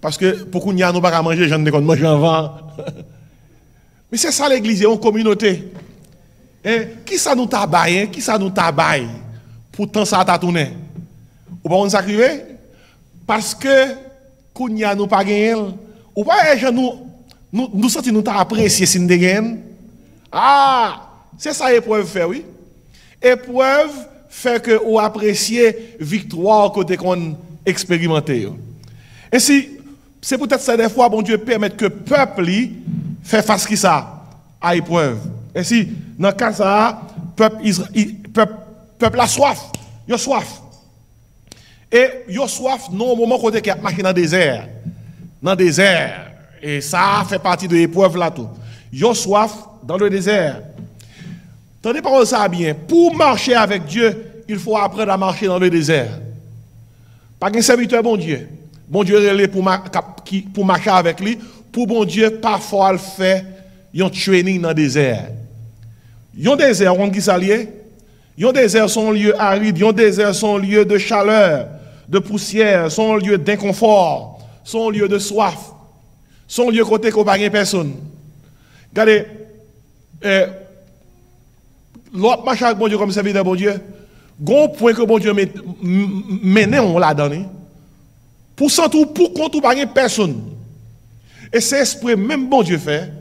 Parce que pour qu'on y a nous pas manger, j'en devons manger avant. Mais c'est ça l'église, en communauté. Et qui ça nous tabaye, Pourtant ça t'a tourné. Ou pas on s'arrive parce que qu'on y a nous pas gagné. Ou pas nous senti nous t'a apprécié si nous gagnons. Ah, c'est ça épreuve fait oui. Épreuve fait que ou apprécier victoire côté qu'on expérimenté. Et si c'est peut-être ça des fois bon Dieu permet que peuple fait face qui ça à épreuve. Et si dans le cas ça peuple a soif, il a soif. Et il a soif non au moment côté qui a marché dans le désert. Dans le désert. Et ça fait partie de l'épreuve là tout. Il a soif dans le désert. Tenez par ça bien. Pour marcher avec Dieu, il faut apprendre à marcher dans le désert. Pas qu'un serviteur bon Dieu. Bon Dieu est pour marcher avec lui. Pour bon Dieu, parfois, il fait un training dans le désert. Un désert, on dit ça lié. Un désert, son lieu aride. Un désert, son lieu de chaleur, de poussière, son lieu d'inconfort, son lieu de soif, son lieu côté qu'on n'a pas personne. Regardez, l'autre marche avec bon Dieu comme serviteur bon Dieu, grand point que bon Dieu mène on l'a donné. Pour sentir pour compte ou pas personne. Et c'est esprit même bon Dieu fait,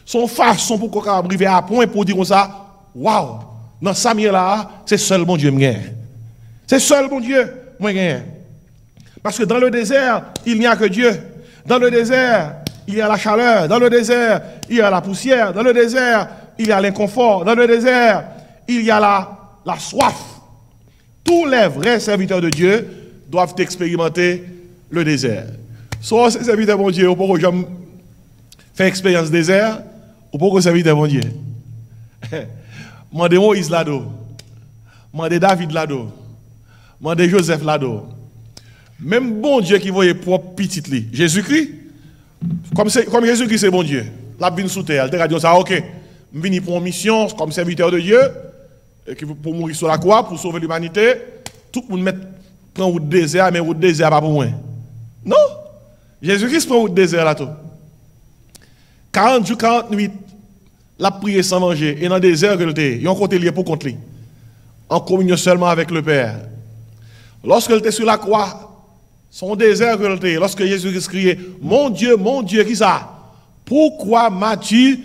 son façon pour qu'on arrive à point pour dire comme ça, waouh, dans ça là, c'est seul bon Dieu me gagne. C'est seul bon Dieu moi gagne. Parce que dans le désert, il n'y a que Dieu. Dans le désert, il y a la chaleur. Dans le désert, il y a la poussière. Dans le désert, il y a l'inconfort. Dans le désert, il y a la soif. Tous les vrais serviteurs de Dieu doivent expérimenter le désert. Soit ces serviteurs de Dieu, ou pour que j'aime faire expérience désert, ou pour que serviteurs de Dieu. Mandez Moïse là-dedans. Mandez David là-dedans. Mandez Joseph là-dedans. Même bon Dieu qui voyait propre petit li. Jésus-Christ, comme Jésus-Christ c'est bon Dieu. La vine sous terre, elle a dit ça, ok, je viens pour une mission comme serviteur de Dieu, pour mourir sur la croix, pour sauver l'humanité. Tout le monde prend route désert, mais route désert pas pour moi. Non, Jésus-Christ prend au désert là tout. 40 jours, 40 nuits, la prière sans manger. Et dans le désert, il était, il a un côté lié pour contre lui. En communion seulement avec le Père. Lorsqu'il était sur la croix, son désert qu'il était, lorsque Jésus-Christ criait, mon Dieu, qui ça? Pourquoi m'as-tu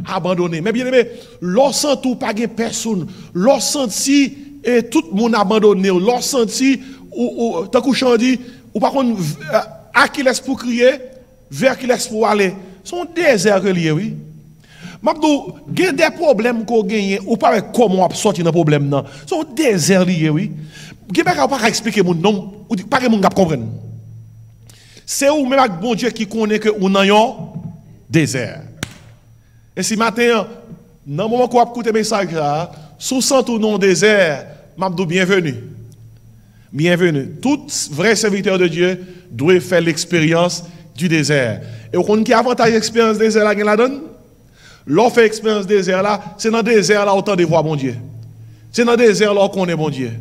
abandonné? Mais bien aimé, lorsqu'on tout pas de personne, lorsqu'on si et tout le monde abandonné, lorsqu'on si ou tant qu'on dit ou par contre à qui laisse pour crier, vers qui laisse pour aller. Son désert que lié oui. Mabdou, il y a des problèmes qu'on gagne ou pas comment sortir dans problème non. Son désert lié oui. Il n'y a pas expliquer mon nom ou pas que mon gars comprenne. C'est ou même bon Dieu qui connaît que on a un désert. Et si matin dans le moment qu'on a écouté message là, sous sent ou non désert, Mabdou bienvenue. Bienvenue. Tout vrai serviteur de Dieu doit faire l'expérience du désert. Et on connaît qui avantage l'expérience du désert là qu'il la donne? L'on fait l'expérience du désert là, c'est dans le désert là autant de voir bon Dieu. C'est dans le désert là qu'on connaît bon Dieu.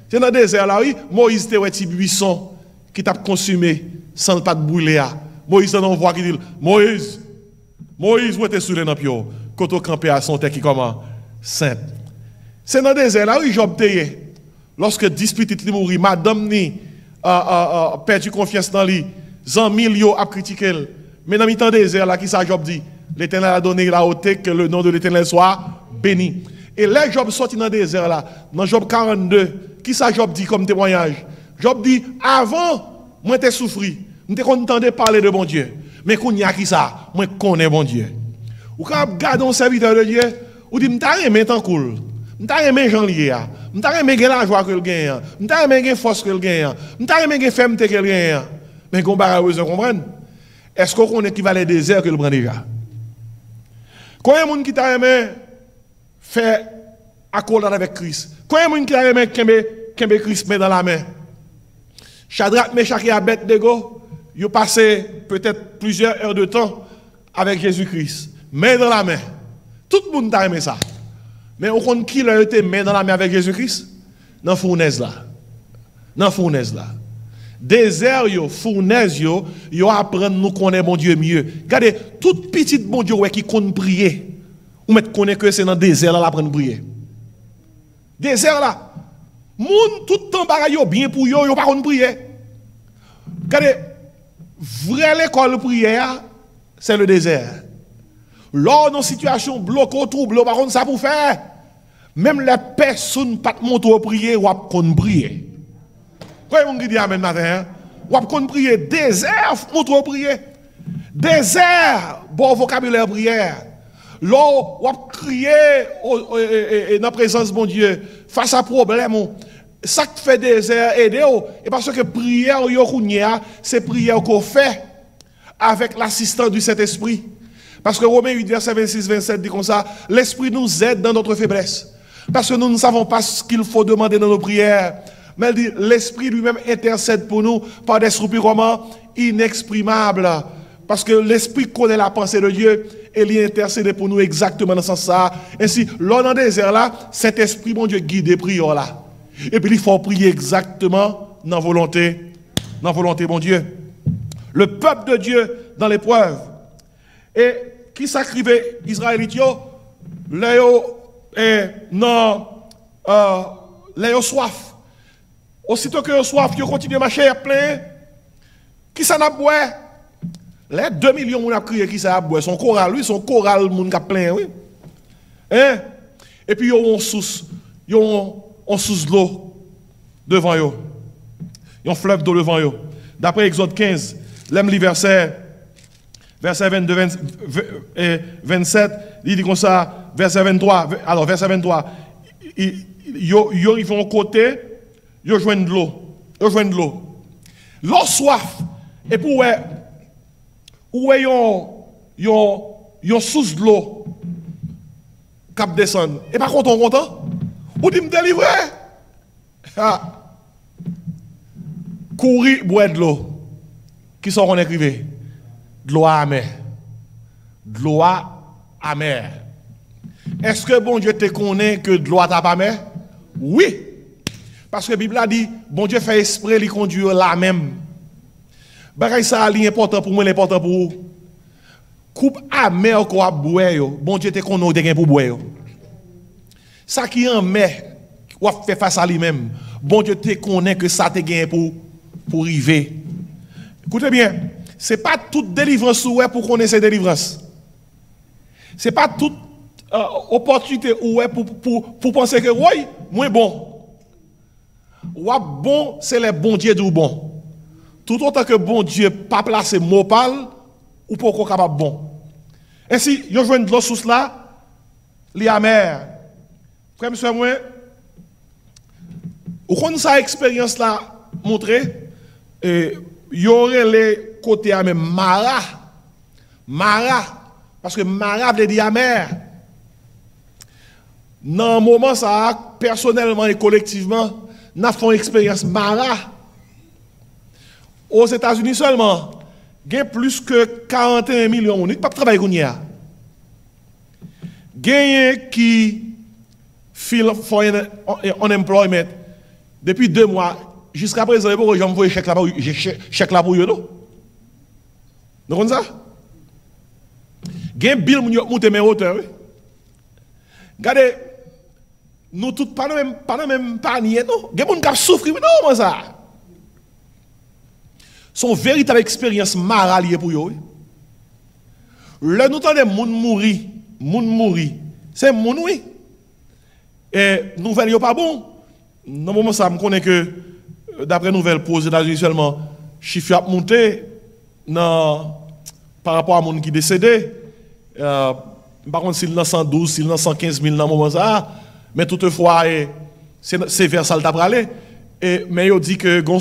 C'est dans le désert là, oui, Moïse était un petit buisson qui t'a consumé sans pas de brûler. Moïse on voit qui dit Moïse, où était sous les napios, quand on campait à son terre qui comment sainte. C'est dans le désert là, oui, Job teye. Lorsque 10 petites li mouri, madame ni perdu confiance dans lui, Jean Milio a critiqué. Mais dans le temps désert là, qui ça Job dit? L'Éternel a donné la hauteur, que le nom de l'Éternel soit béni. Et là, Job sorti dans le désert là, dans Job 42, qui ça Job dit comme témoignage? Job dit, avant, moi t'ai souffri, m'étais content de parler de bon Dieu. Mais qu'on y a qui ça? Moi connais bon Dieu. Ou quand vous regardez un serviteur de Dieu, vous dites, m't'a aimé tant cool. M't'a aimé Jean lié. M't'a aimé la joie que le gagne. M't'a aimé la force que le gagne. M't'a aimé la fermeté que le gagne. Mais qu'on va comprendre. Est-ce qu'on connaît qui va les déserts que le prend déjà? Combien de monde qui t'a aimé faire accord avec Christ? Combien de monde qui t'a aimé kembe Christ met dans la main? Shadrach, Meshach et Abednego, ils ont passé peut-être plusieurs heures de temps avec Jésus-Christ, main dans la main. Tout le monde t'a aimé ça. Mais on compte qui l'a été main dans la main avec Jésus-Christ? Dans la fournaise là. Dans la fournaise là. Désert yo, fournaise yo apprendre nous connaître bon Dieu mieux. Regardez, toute petite bon Dieu qui compte prier. Ou mettre connaît que c'est dans désert là apprendre prier. Désert là. Moun tout temps bagaille yo bien pour yo pas connait prier. Regardez, vraie l'école prière, c'est le désert. Lors dans situation bloquée trouble, par contre ça pour faire. Même les personnes pas monter au prier ou connait prier. Quoi on dit amen matin? Ou qu'on prier désert, montre prier. Désert, bon vocabulaire prière. Là, ou crier dans la présence de mon Dieu face à problème. Ça qui fait désert aider et parce que prière c'est prière qu'on fait avec l'assistance du Saint-Esprit. Parce que Romains 8 verset 26 27 dit comme ça, l'Esprit nous aide dans notre faiblesse. Parce que nous ne savons pas ce qu'il faut demander dans nos prières. Mais l'Esprit lui-même intercède pour nous par des soupirements inexprimables. Parce que l'Esprit connaît la pensée de Dieu et il intercède pour nous exactement dans ce sens-là. Ainsi, lors dans le désert là, cet Esprit, mon Dieu, guide les prières là. Et puis il faut prier exactement dans la volonté, mon Dieu. Le peuple de Dieu dans l'épreuve. Et qui s'acrivait Israélite, Léo soif. Aussitôt que soif, ils continuent à marcher plein. Qui ça n'a boire? Les 2 millions de gens crié qui ça a boire. Son choral, lui, son choral, moun ka plein, oui. Hein? Et puis, ils ont un sous l'eau devant eux. Ils ont un fleuve d'eau devant eux. D'après Exode 15, l'aime les versets 22, 27, il dit comme ça, verset 23. Alors, verset 23, ils vont côté. Yo joignent de l'eau. L'eau soif et pour yon sous de l'eau cap descend. Et par contre on content. Ou dit me délivrer. Courir boire de l'eau. Qui sont on écrivait? De l'eau amère. De l'eau amère. Est-ce que bon Dieu te connaît que de l'eau t'a pas amère? Oui. Parce que la Bible a dit, bon Dieu fait esprit, il conduit là même. Bagay ça li important pour moi, l'important pour vous. Coupe amer ko a boire yo, bon Dieu te konnen te gen pour boire yo. Ça qui en mer, ou a fait face à lui-même, bon Dieu te connaît que ça te gen pour arriver. Écoutez bien, c'est pas toute délivrance ou pour connaître ces délivrances. C'est pas toute opportunité ou pour penser que oui, moins bon. Ou bon, c'est les bons dieux du bon. Tout autant que bon Dieu pas placé mot parle ou pas qu'on capable bon. Ainsi, yo joine de l'eau sous là, li amer. Frère monsieur moi, ou quand ça expérience là montré y aurait les côtés à même mara parce que mara veut dire amer. Dans un moment ça personnellement et collectivement n'a fait une expérience mara. Aux États-Unis seulement, il y a plus que 41 millions de personnes qui travaillent comme ça. Il y a qui file for unemployment depuis 2 mois. Jusqu'à présent, je vais envoyer chèque là pour eux. Vous comprenez ça? Il y a un bill qui monte mes hauteurs. Regardez, nous tous pas même panier, non? Il y a des gens qui souffrent, non, ça. Son véritable expérience maraliée pour eux. Le nous entendons moun mourir, c'est moun oui. Et nouvelle yo pas bon. Dans moment ça me connaît que d'après nouvelles posées aux États-Unis seulement chiffre a monté par rapport à moun qui décédé. Par contre s'il 112, s'il 115 000 dans moment ça, mais toutefois c'est vers ça le t'a aller. Mais il dit que gon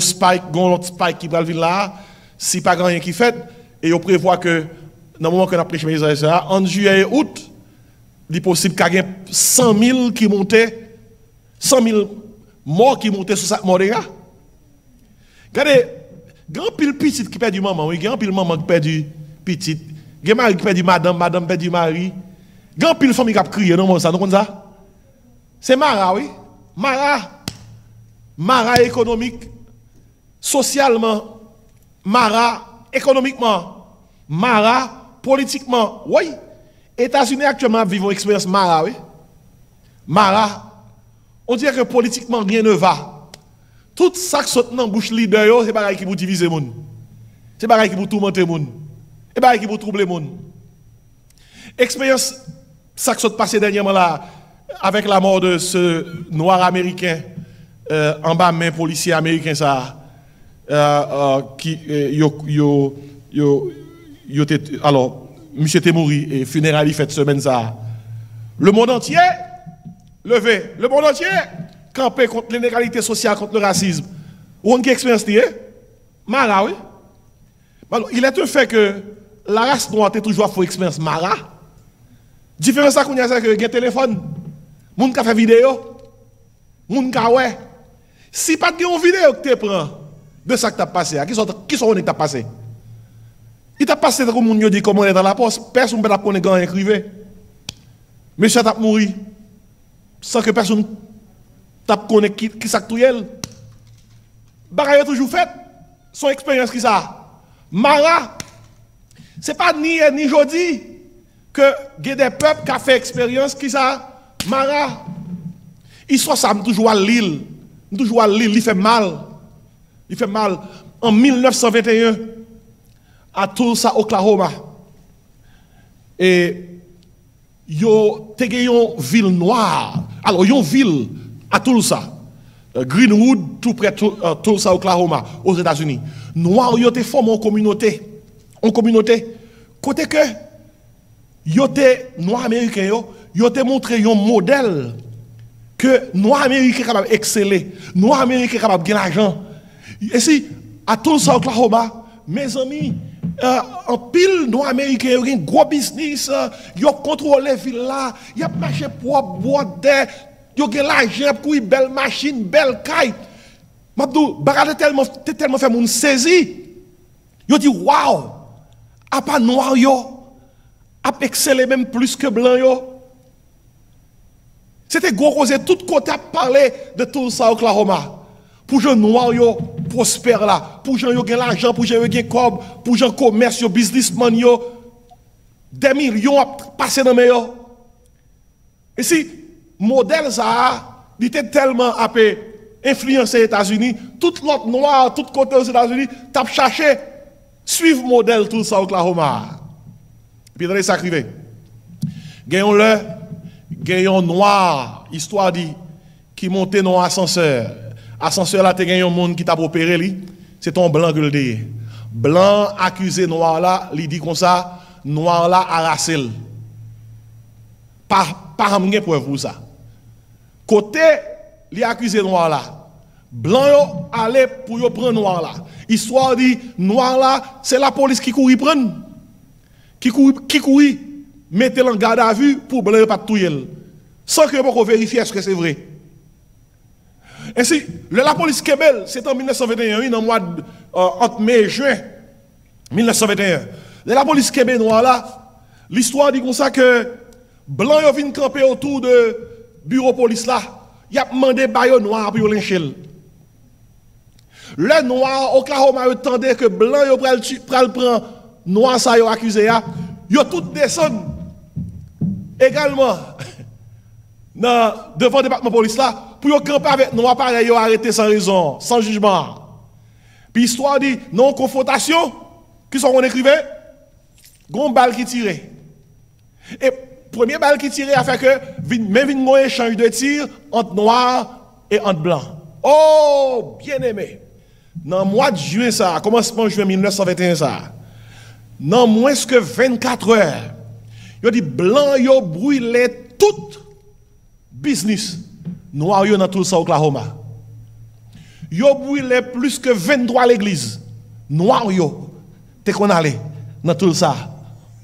l'autre spike qui va venir là, si pas rien qui fait, et il prévoit que dans le moment que nous prêchons ça, en juillet et août, il est possible qu'il y ait 100 000 qui montent, 100 000 morts qui montent sur cette mort. Regardez, grand pile petit qui perd du maman, oui, grand pile maman qui perd du petit, grand mari qui perd du madame, madame perd du mari, grand pile famille qui a crié, non, ça, non, ça? C'est Mara, oui, Mara économique, socialement, Mara économiquement, Mara politiquement. Oui, États-Unis actuellement vivent une expérience Mara, oui. Mara, on dirait que politiquement rien ne va. Tout ça qui saute dans la bouche leader, c'est pareil qui vous diviser les gens. C'est pareil qui vous tourmenter les gens. C'est pareil qui vous troubler les gens. Expérience, ça qui saute passé dernièrement là, avec la mort de ce noir américain. En bas main policier américain ça qui alors monsieur était mort et funérailles fait semaine ça le monde entier levé le monde entier campé contre l'inégalité sociale contre le racisme on qui expérience lié Mara oui alors il est un fait que la race noire a toujours fait expérience Mara différence ça qu'on a c'est que il y a téléphone monde qui fait vidéo monde qui ouais. Si pas de vidéo que tu prends de ça que tu as passé, qui sont que tu as passé? Il t'a passé comme on dit comment on est dans la poste, personne ne peut pas connaître quand il écrivait. Monsieur t'a mouru sans que personne t'a connaît qui ça que tu es. Bagaille toujours fait son expérience qui ça. Mara, c'est pas ni jodi que il y a des peuples qui ont fait expérience qui ça. Mara, ils sont ça toujours à Lille. Toujours à Lille, il fait mal. Il fait mal. En 1921, à Tulsa, Oklahoma, et yo te gen yon ville noire. Alors, yon ville à Tulsa, Greenwood, tout près de Tulsa, Oklahoma, aux États-Unis. Noir, yo te formé en communauté. En communauté. Côté que, yo te noir américain, yo te montré yon modèle que noirs américains capable d'exceller, noirs américains capable de gagner l'argent. Et si, à Tulsa, Oklahoma, mes amis, en pile noirs américains, ils ont un gros business, ils ont contrôlé la ville là, ils ont marché pour boire d'air, ils ont l'argent pour une belle machine, belle caille. Mabdou, bagade tellement fait mon saisi. Ils ont dit, waouh, à pas noir yo, à exceller même plus que blanc yo. C'était gros causé tout côté à parler de tout ça Oklahoma. pour gens noirs yo prospère là, pour gens yo gen l'argent, pour gens yo gen cob, pour gens commerce yo businessman yo des millions passé dans meilleur. Et si modèle ça il était tellement influencé les États-Unis, tout l'autre noir, tout côté aux États-Unis, t'a cherché suivre modèle tout ça au Oklahoma. Puis dans les sacrifiés. Gagnons noir, histoire dit qui montait dans ascenseur. Ascenseur là, tu as un monde qui t'a opéré lui, c'est ton blanc que le dit. Blanc accusé noir là, il dit comme ça, noir là arrasé. Pas rien preuve pour ça. Côté les accusés noir là, blanc yo allé pour yo prendre noir là. Histoire dit noir là, c'est la police qui courit prendre. Qui courit mettez en garde à vue pour blanc pas touyer. Sans que vous vérifier est-ce que c'est vrai. Ainsi, la police Kebel, c'est en 1921, dans le mois entre mai et juin 1921. La police Kebel noir là, l'histoire dit comme ça que blanc yo vinn camper autour de bureau police là. Il a demandé bayo noir pour lyncher. Le noir Oklahoma attendait que blanc yo pral prendre noir ça yo accusé ya. Yo tout descend également devant le département de police là pour yo camper avec noir pareil yo arrêté sans raison, sans jugement. Puis histoire dit non confrontation qui sont on écrivait gon balle qui tirait. Et première balle qui tirait a fait que même un échange de tir entre noir et entre blanc. Oh, bien aimé. Dans le mois de juin, ça, commencement juin 1921, ça, dans moins que 24 heures, il dit blanc, yo brûlé tout business. Noir, yo dans tout ça, Oklahoma. Yo brûlé plus que 23 l'église. Noir, yo, t'es qu'on allait dans tout ça,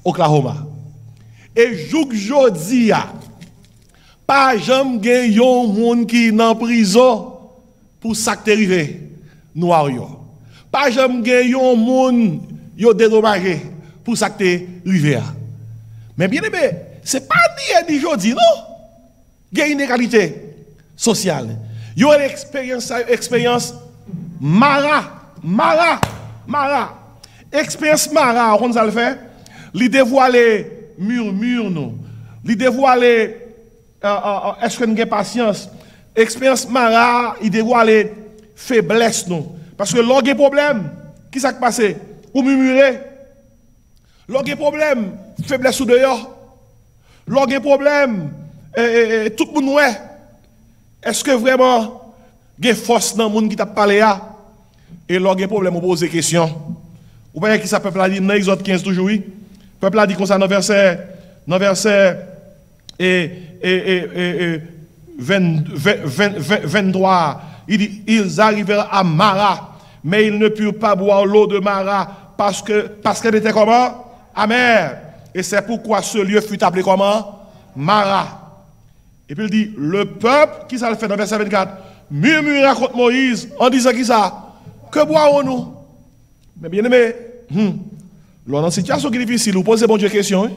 Oklahoma. Et jouk jodi a, pas jamais gen yon moun qui nan prison pour ça qui arrivé noir yo. Pas jamais gen yon moun yo dédommagé pour ça qui arrivé. Mais bien aimé, c'est pas ni jodi non. Gen inégalité sociale. Yo expérience mara. Expérience mara, on ça le fait. Li dévoiler murmure nous, il dévoile est-ce que nous avons patience, expérience mara, il dévoile faiblesse nous, parce que lorsqu'il y a problème, qui s'est passé, ou murmurer, lorsqu'il y a problème, faiblesse ou dehors, lorsqu'il y a problème, tout le monde est-ce que vraiment il y a force dans le monde qui t'a parlé là, et lorsqu'il y a problème, on pose des questions, vous voyez qui ça peuple a dit dans Exode 15 toujours oui. Le peuple a dit comme ça dans verset 23. Il dit, ils arrivèrent à Mara, mais ils ne purent pas boire l'eau de Mara parce qu'elle était comment? Amère. Et c'est pourquoi ce lieu fut appelé comment? Mara. Et puis il dit, le peuple, qui ça le fait dans verset 24, murmura contre Moïse en disant qui ça? Que boirons-nous? Mais bien aimé, dans une situation qui est difficile, vous posez bon Dieu question. Hein?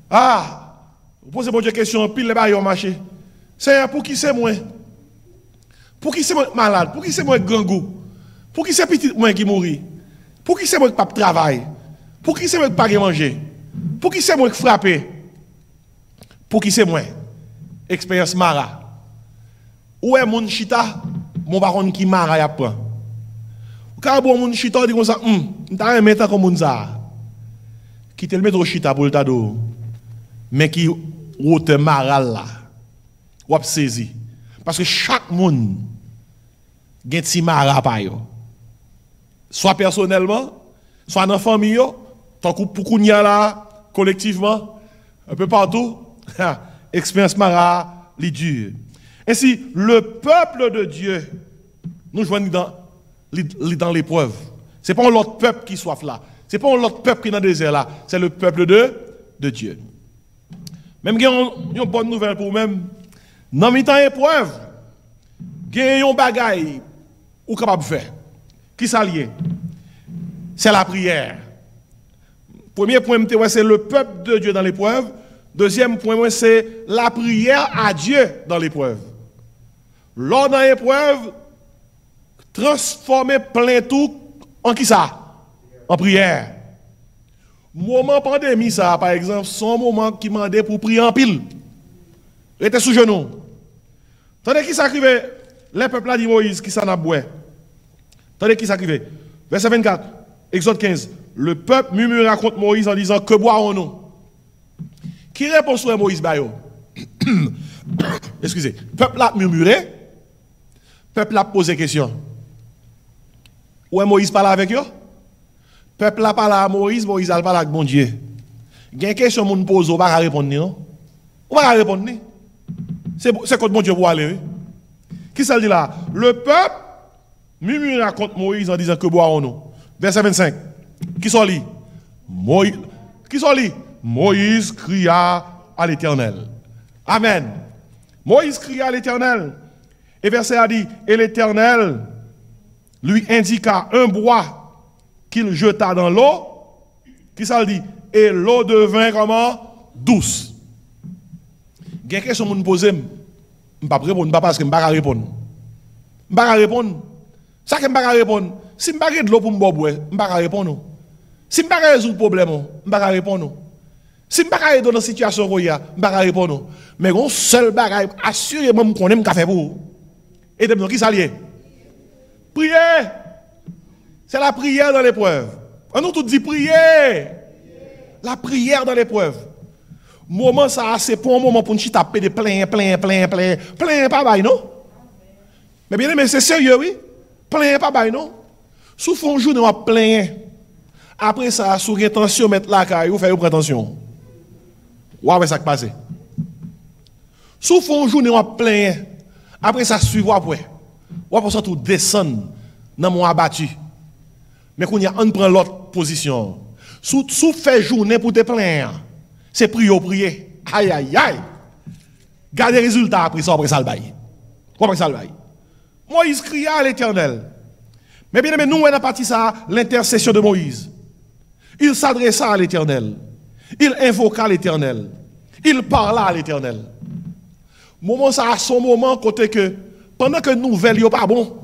Ah, vous posez bon Dieu question, pile les bails ont marché. C'est pour qui c'est moi? Pour qui c'est moi malade? Pour qui c'est moi gangou? Pour qui c'est petit moi qui mourit? Pour qui c'est moi qui pas travail? Pour qui c'est moi qui pas manger? Pour qui c'est moi qui frappé? Pour qui c'est moi? Expérience mara. Où est mon chita? Mon baron qui mara y apprend. Quand bon moun chita dit comme ça, t'as un mettre comme moun ça. Qui te le mettre au chita pour le tado. Mais qui route maral là. Ou saisi. Parce que chaque monde gen ti mara pa yo. Soit personnellement, soit dans la famille, tant que pour kounya là, collectivement, un peu partout, expérience mara li dure. Ainsi, le peuple de Dieu, nous joignons dans l'épreuve. Ce n'est pas l'autre peuple qui soit là. Ce n'est pas l'autre peuple qui est dans le désert là. C'est le peuple de Dieu. Même il y a une bonne nouvelle pour vous-même. Dans le temps épreuve, il y a un bagay ou capable de faire. Qui s'allie? C'est la prière. Premier point, c'est le peuple de Dieu dans l'épreuve. Deuxième point, c'est la prière à Dieu dans l'épreuve. Lors dans l'épreuve, transformer plein tout en qui ça? En prière. Moment pandémie ça par exemple, son moment qui mandait pour prier en pile. Il était sous genou. Tandis qui s'arrivait, les peuples a dit Moïse qui s'en a boué. Tandis qui s'arrivait. Verset 24, Exode 15. Le peuple murmura contre Moïse en disant que boirons-nous? Qui répond sur Moïse Bayo? Excusez. Peuple a murmuré. Peuple a posé question. Où est Moïse parle avec eux? Peuple a parlé à Moïse, Moïse a parlé avec bon Dieu. Il y a une question que nous posons, on ne va pas répondre, non? On ne va pas répondre. C'est contre mon Dieu pour aller. Qui ça dit là? Le peuple murmura contre Moïse en disant que boirons-nous? Verset 25. Qui sont li? Moïse. Qui sont li? Moïse cria à l'Éternel. Amen. Moïse cria à l'Éternel. Et verset a dit, et l'Éternel lui indiqua un bois qu'il jeta dans l'eau. Qui ça dit? Et l'eau devint comment? Douce. Il y a une question que je me pose, je ne vais pas répondre, parce que je ne vais pas répondre. Je ne vais pas répondre. Ça que je ne vais pas répondre. Si je ne vais pas de l'eau pour me boire, je ne vais pas répondre. Si je ne vais pas résoudre le problème, je ne vais pas répondre. Si je ne vais pas dans la situation où il y a, je ne vais pas répondre. Mais un seul bagage, assurément, je connais ce faire pour vous. Et de qui ça lié? Prier. C'est la prière dans l'épreuve. On nous tout dit prier. La prière dans l'épreuve. Moment ça, c'est pour un moment pour nous taper de plein, pas bail, non? Mais bien aimé, c'est sérieux, oui? Plein, pas bail, non? Sous fond journée, on plein. Après ça, sous intention, mettre la caille, ou faire une prétention. Ouais, ça qui passe. Sous fond journée, on plein. Après ça, suivre après. Ou après ça, tout descendre dans mon abattu. Mais qu'on y a, on prend l'autre position. Sous fait journée pour te plaindre. C'est prier. Aïe, aïe, aïe. Gardez les résultats après ça, après ça le bail. Après ça le bail. Moïse cria à l'Éternel. Mais bien aimé, nous, on a parti ça, l'intercession de Moïse. Il s'adressa à l'Éternel. Il invoqua l'Éternel. Il parla à l'Éternel. Moment ça a son moment côté que pendant que nouvelle yo pas bon,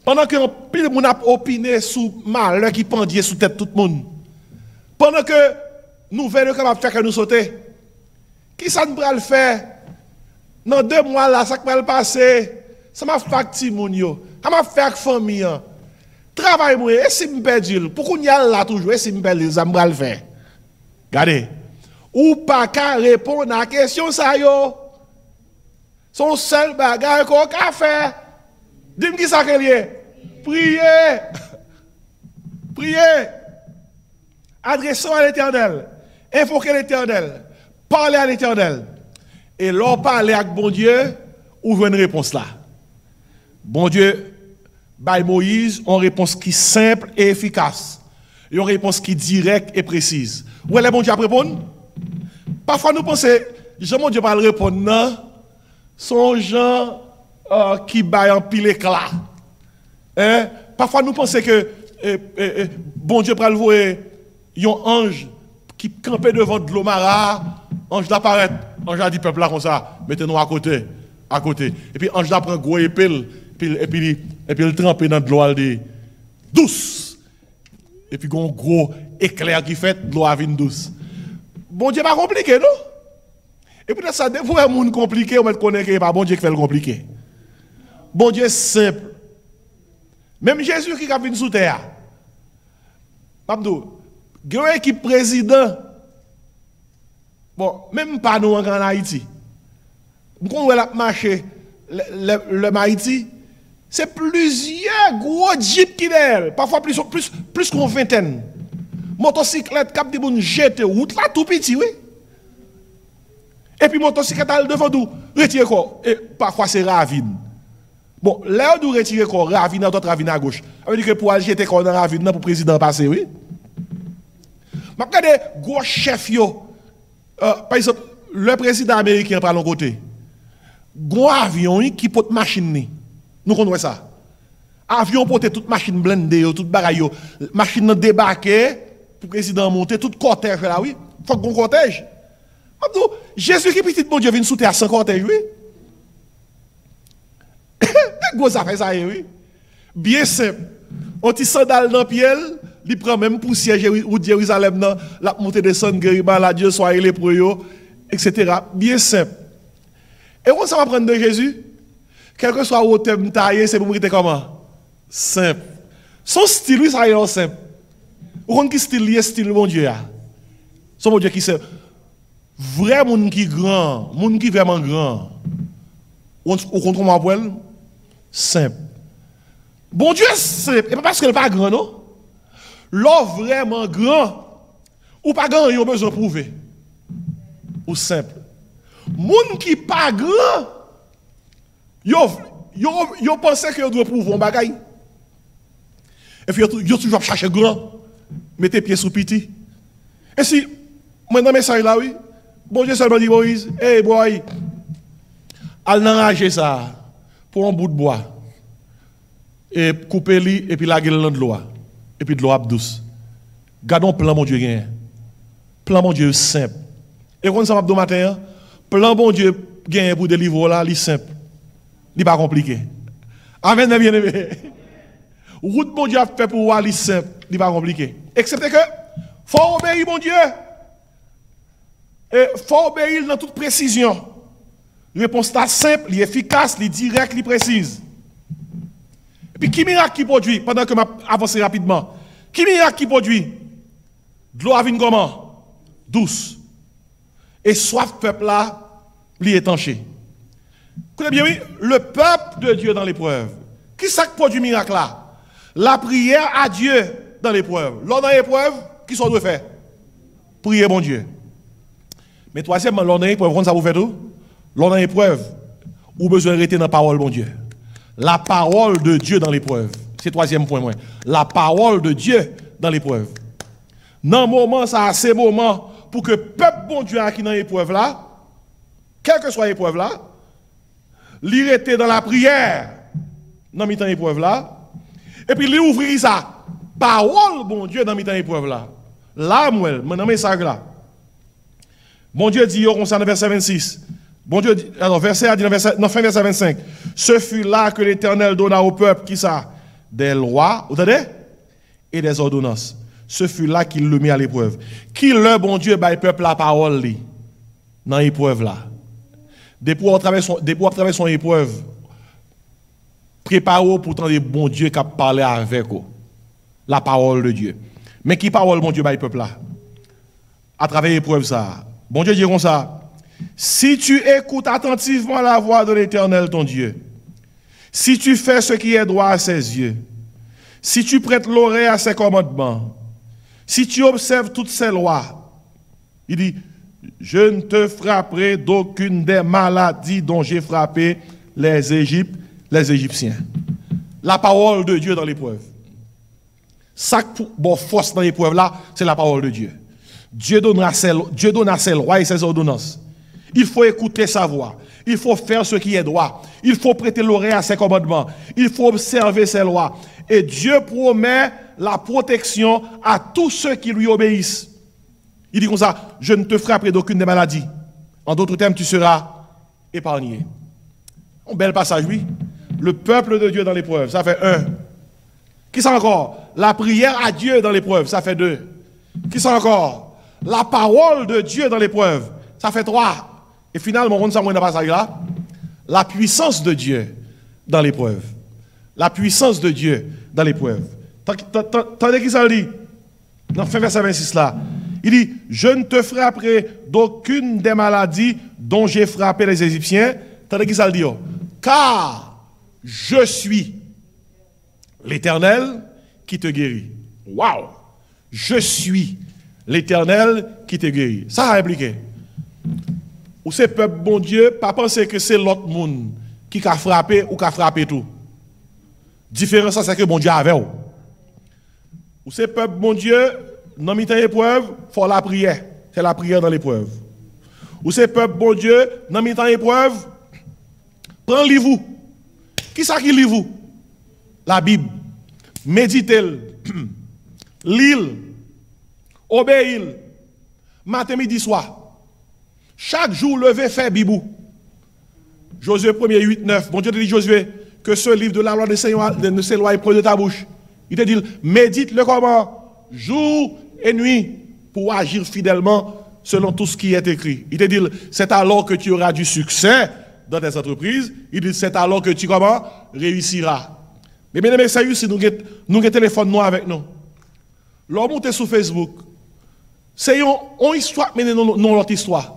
pendant que pile moun a opiné sous malheur qui pendait sous tête tout le monde, pendant que nouvelle yo capable faire que nous sauter, qui ça nous le faire dans 2 mois là, ça va le passer, ça m'a fait petit moun yo, ça m'a fait famille, travail moi, et si me perdre, pourquoi y a là toujours, et si me perdre, ça me le faire. Regardez, ou pas qu'à répondre à la question ça yo. Son seul bagage qu'on a fait. Dis-moi qui ça qu'il y a. Priez. Priez. Adressons à l'Éternel. Invoquez l'Éternel. Parlez à l'Éternel. Et l'on parle avec bon Dieu, ouvre une réponse là. Bon Dieu, by Moïse, une réponse qui est simple et efficace. Une réponse qui est directe et précise. Où est le bon Dieu à répondre? Parfois nous pensons, mon Dieu va le répondre, non? Sont gens qui baillent en pile éclat. Parfois nous pensons que bon Dieu va le voir un ange qui campait devant de l'eau mara, ange d'apparaître, ange a dit peuple là comme ça, mettez-nous à côté. Et puis ange d'apprend gros épile, et puis il trempe dans de l'eau, elle dit douce. Et puis un gros éclair qui fait de l'eau à vin douce. Bon Dieu pas compliqué, non? Et puis ça, des fois, un monde compliqué, on va connaître que pas bon Dieu qui fait le compliqué. Bon Dieu simple. Même Jésus qui a venu sous terre. Pabdo, il y a une équipe président. Bon, même pas nous en Haïti. Quand on a marché le Haïti, c'est plusieurs gros jeeps qui sont parfois plus qu'une vingtaine. Motocyclette, cap de bon jeté, route là tout petit, oui. Et puis motocyclette devant nous, retirer quoi. Et parfois c'est ravine. Bon, là où nous retirer quoi, ravine à d'autres ravine à gauche. Ça veut dire que pour aller jeter quoi dans ravine pour le président passer, oui. Je regarde gros chef yo. Par exemple, le président américain par l'autre côté. Gros avion qui porte machine. Nous connaissons ça. Avion porte toute machine blindée, toute bagaille. Machine débarquer pour le président monter, tout cortège là, oui. Faut qu'on cortège. Jésus qui petit bon Dieu vient sous terre sans cortège, oui. Gros affaire ça, oui. Bien simple. On ti sandal dans pied, il prend même poussière ou Jérusalem dans la montée de son guériment, la Dieu soit les pour yo, etc. Bien simple. Et on va prendre de Jésus, quel que soit le thème taillé, c'est pour vous comment? Simple. Son style, oui, ça est simple. Vous comprenez qui style est style bon Dieu? Son bon Dieu qui c'est vrai monde qui grand, monde qui vraiment grand. Vous comprenez comment on appelle? Simple. Bon Dieu, c'est pas parce qu'il n'est pas grand, non? L'homme vraiment grand, ou pas grand, il a besoin de prouver. Ou simple. Moun qui pas grand, yo pensé que doit prouver un bagay. Et puis yo toujours chercher grand, mettez pieds sous petit. Et si moi dans message là oui, bon Dieu seulement dit Moïse, hey boy, al n'enrager ça pour un bout de bois. Et couper li et puis la gueule dans de l'eau et puis de l'eau douce. Gardons plan mon Dieu gain. Plan mon Dieu simple. Et quand ça va matin, plan bon Dieu gain pour délivrer là, li simple. Li pas compliqué. Amen bien aimé. Route bon Dieu a fait pour voir li simple, li pas compliqué. Excepté que faut obéir mon Dieu. Et faut obéir dans toute précision. Réponse ta simple, li efficace, li direct, li précise. Puis qui miracle qui produit pendant que m'avance rapidement? Qui miracle qui produit? De l'eau vient comment? Douce. Et soif peuple là, li étanché. Écoutez bien, oui, le peuple de Dieu dans l'épreuve. Qui ça qui produit miracle là? La prière à Dieu dans l'épreuve. Lors dans l'épreuve, qui sont doit faire? Prier mon Dieu. Mais troisièmement, lors dans l'épreuve, comment ça vous fait tout? Lors dans l'épreuve, ou besoin de rester dans la parole mon Dieu. La parole de Dieu dans l'épreuve. C'est le troisième point. Moi. La parole de Dieu dans l'épreuve. Dans le moment, ça c'est moment pour que le peuple bon Dieu qui dans l'épreuve là, quelle que soit l'épreuve là, l'irriter dans la prière dans mi-temps l'épreuve là, et puis l'ouvrir ça. Parole bon Dieu dans mi-temps l'épreuve là. Là, moi, dans le message là. Bon Dieu dit, on s'en verset 26. Bon Dieu dit, alors verset a dit dans fin verset 25. Ce fut là que l'Éternel donna au peuple qui ça? Des lois, vous entendez? Et des ordonnances. Ce fut là qu'il le mit à l'épreuve. Qui le bon Dieu bail peuple la parole li dans l'épreuve là. Depuis à travers son épreuve, préparez-vous pour entendre bon Dieu qui a parlé avec vous. La parole de Dieu. Mais qui parole bon Dieu bail peuple là? À travers l'épreuve ça. Bon Dieu dit comme ça. Si tu écoutes attentivement la voix de l'Éternel ton Dieu, si tu fais ce qui est droit à ses yeux, si tu prêtes l'oreille à ses commandements, si tu observes toutes ses lois, il dit, je ne te frapperai d'aucune des maladies dont j'ai frappé les Égyptiens. La parole de Dieu dans l'épreuve. Ça bon force dans l'épreuve là, c'est la parole de Dieu. Dieu donne à ses lois et ses ordonnances. Il faut écouter sa voix. Il faut faire ce qui est droit. Il faut prêter l'oreille à ses commandements. Il faut observer ses lois. Et Dieu promet la protection à tous ceux qui lui obéissent. Il dit comme ça, je ne te frapperai d'aucune des maladies. En d'autres termes, tu seras épargné. Un bel passage, oui. Le peuple de Dieu dans l'épreuve, ça fait 1. Qui c'est encore? La prière à Dieu dans l'épreuve, ça fait 2. Qui c'est encore? La parole de Dieu dans l'épreuve, ça fait 3. Et finalement, on s'en dans le passage là, la puissance de Dieu dans l'épreuve. La puissance de Dieu dans l'épreuve. Tandis qu'il s'en dit, dans le fin verset 26 là, il dit, je ne te frapperai d'aucune des maladies dont j'ai frappé les Égyptiens. Tandis qu'il s'en dit, car je suis l'Éternel qui te guérit. Waouh! Je suis l'Éternel qui te guérit. Ça a impliqué. Ou c'est peuple bon Dieu, pas penser que c'est l'autre monde qui a frappé ou qui a frappé tout. Différence, c'est que bon Dieu avait. Ou c'est peuple bon Dieu, dans mi-temps épreuve, il faut la prière. C'est la prière dans l'épreuve. Ou c'est peuple bon Dieu, dans mi-temps épreuve, prends livre. Qui ça qui livre? La Bible. Méditez-le. Lis-le. Obéis-le. Matin, midi, soir. Chaque jour, levez, fait bibou. Josué 1er, 8, 9. Bon Dieu te dit, Josué, que que ce livre de la loi ne s'éloigne point de ta bouche. Il te dit, médite-le comment? Jour et nuit, pour agir fidèlement selon tout ce qui est écrit. Il te dit, c'est alors que tu auras du succès dans tes entreprises. Il dit, c'est alors que tu comment? Réussiras. Mais bien aimé, sérieux, si nous avons téléphone nous avec nous. L'homme monte sur Facebook. C'est une histoire, mais non l'autre histoire.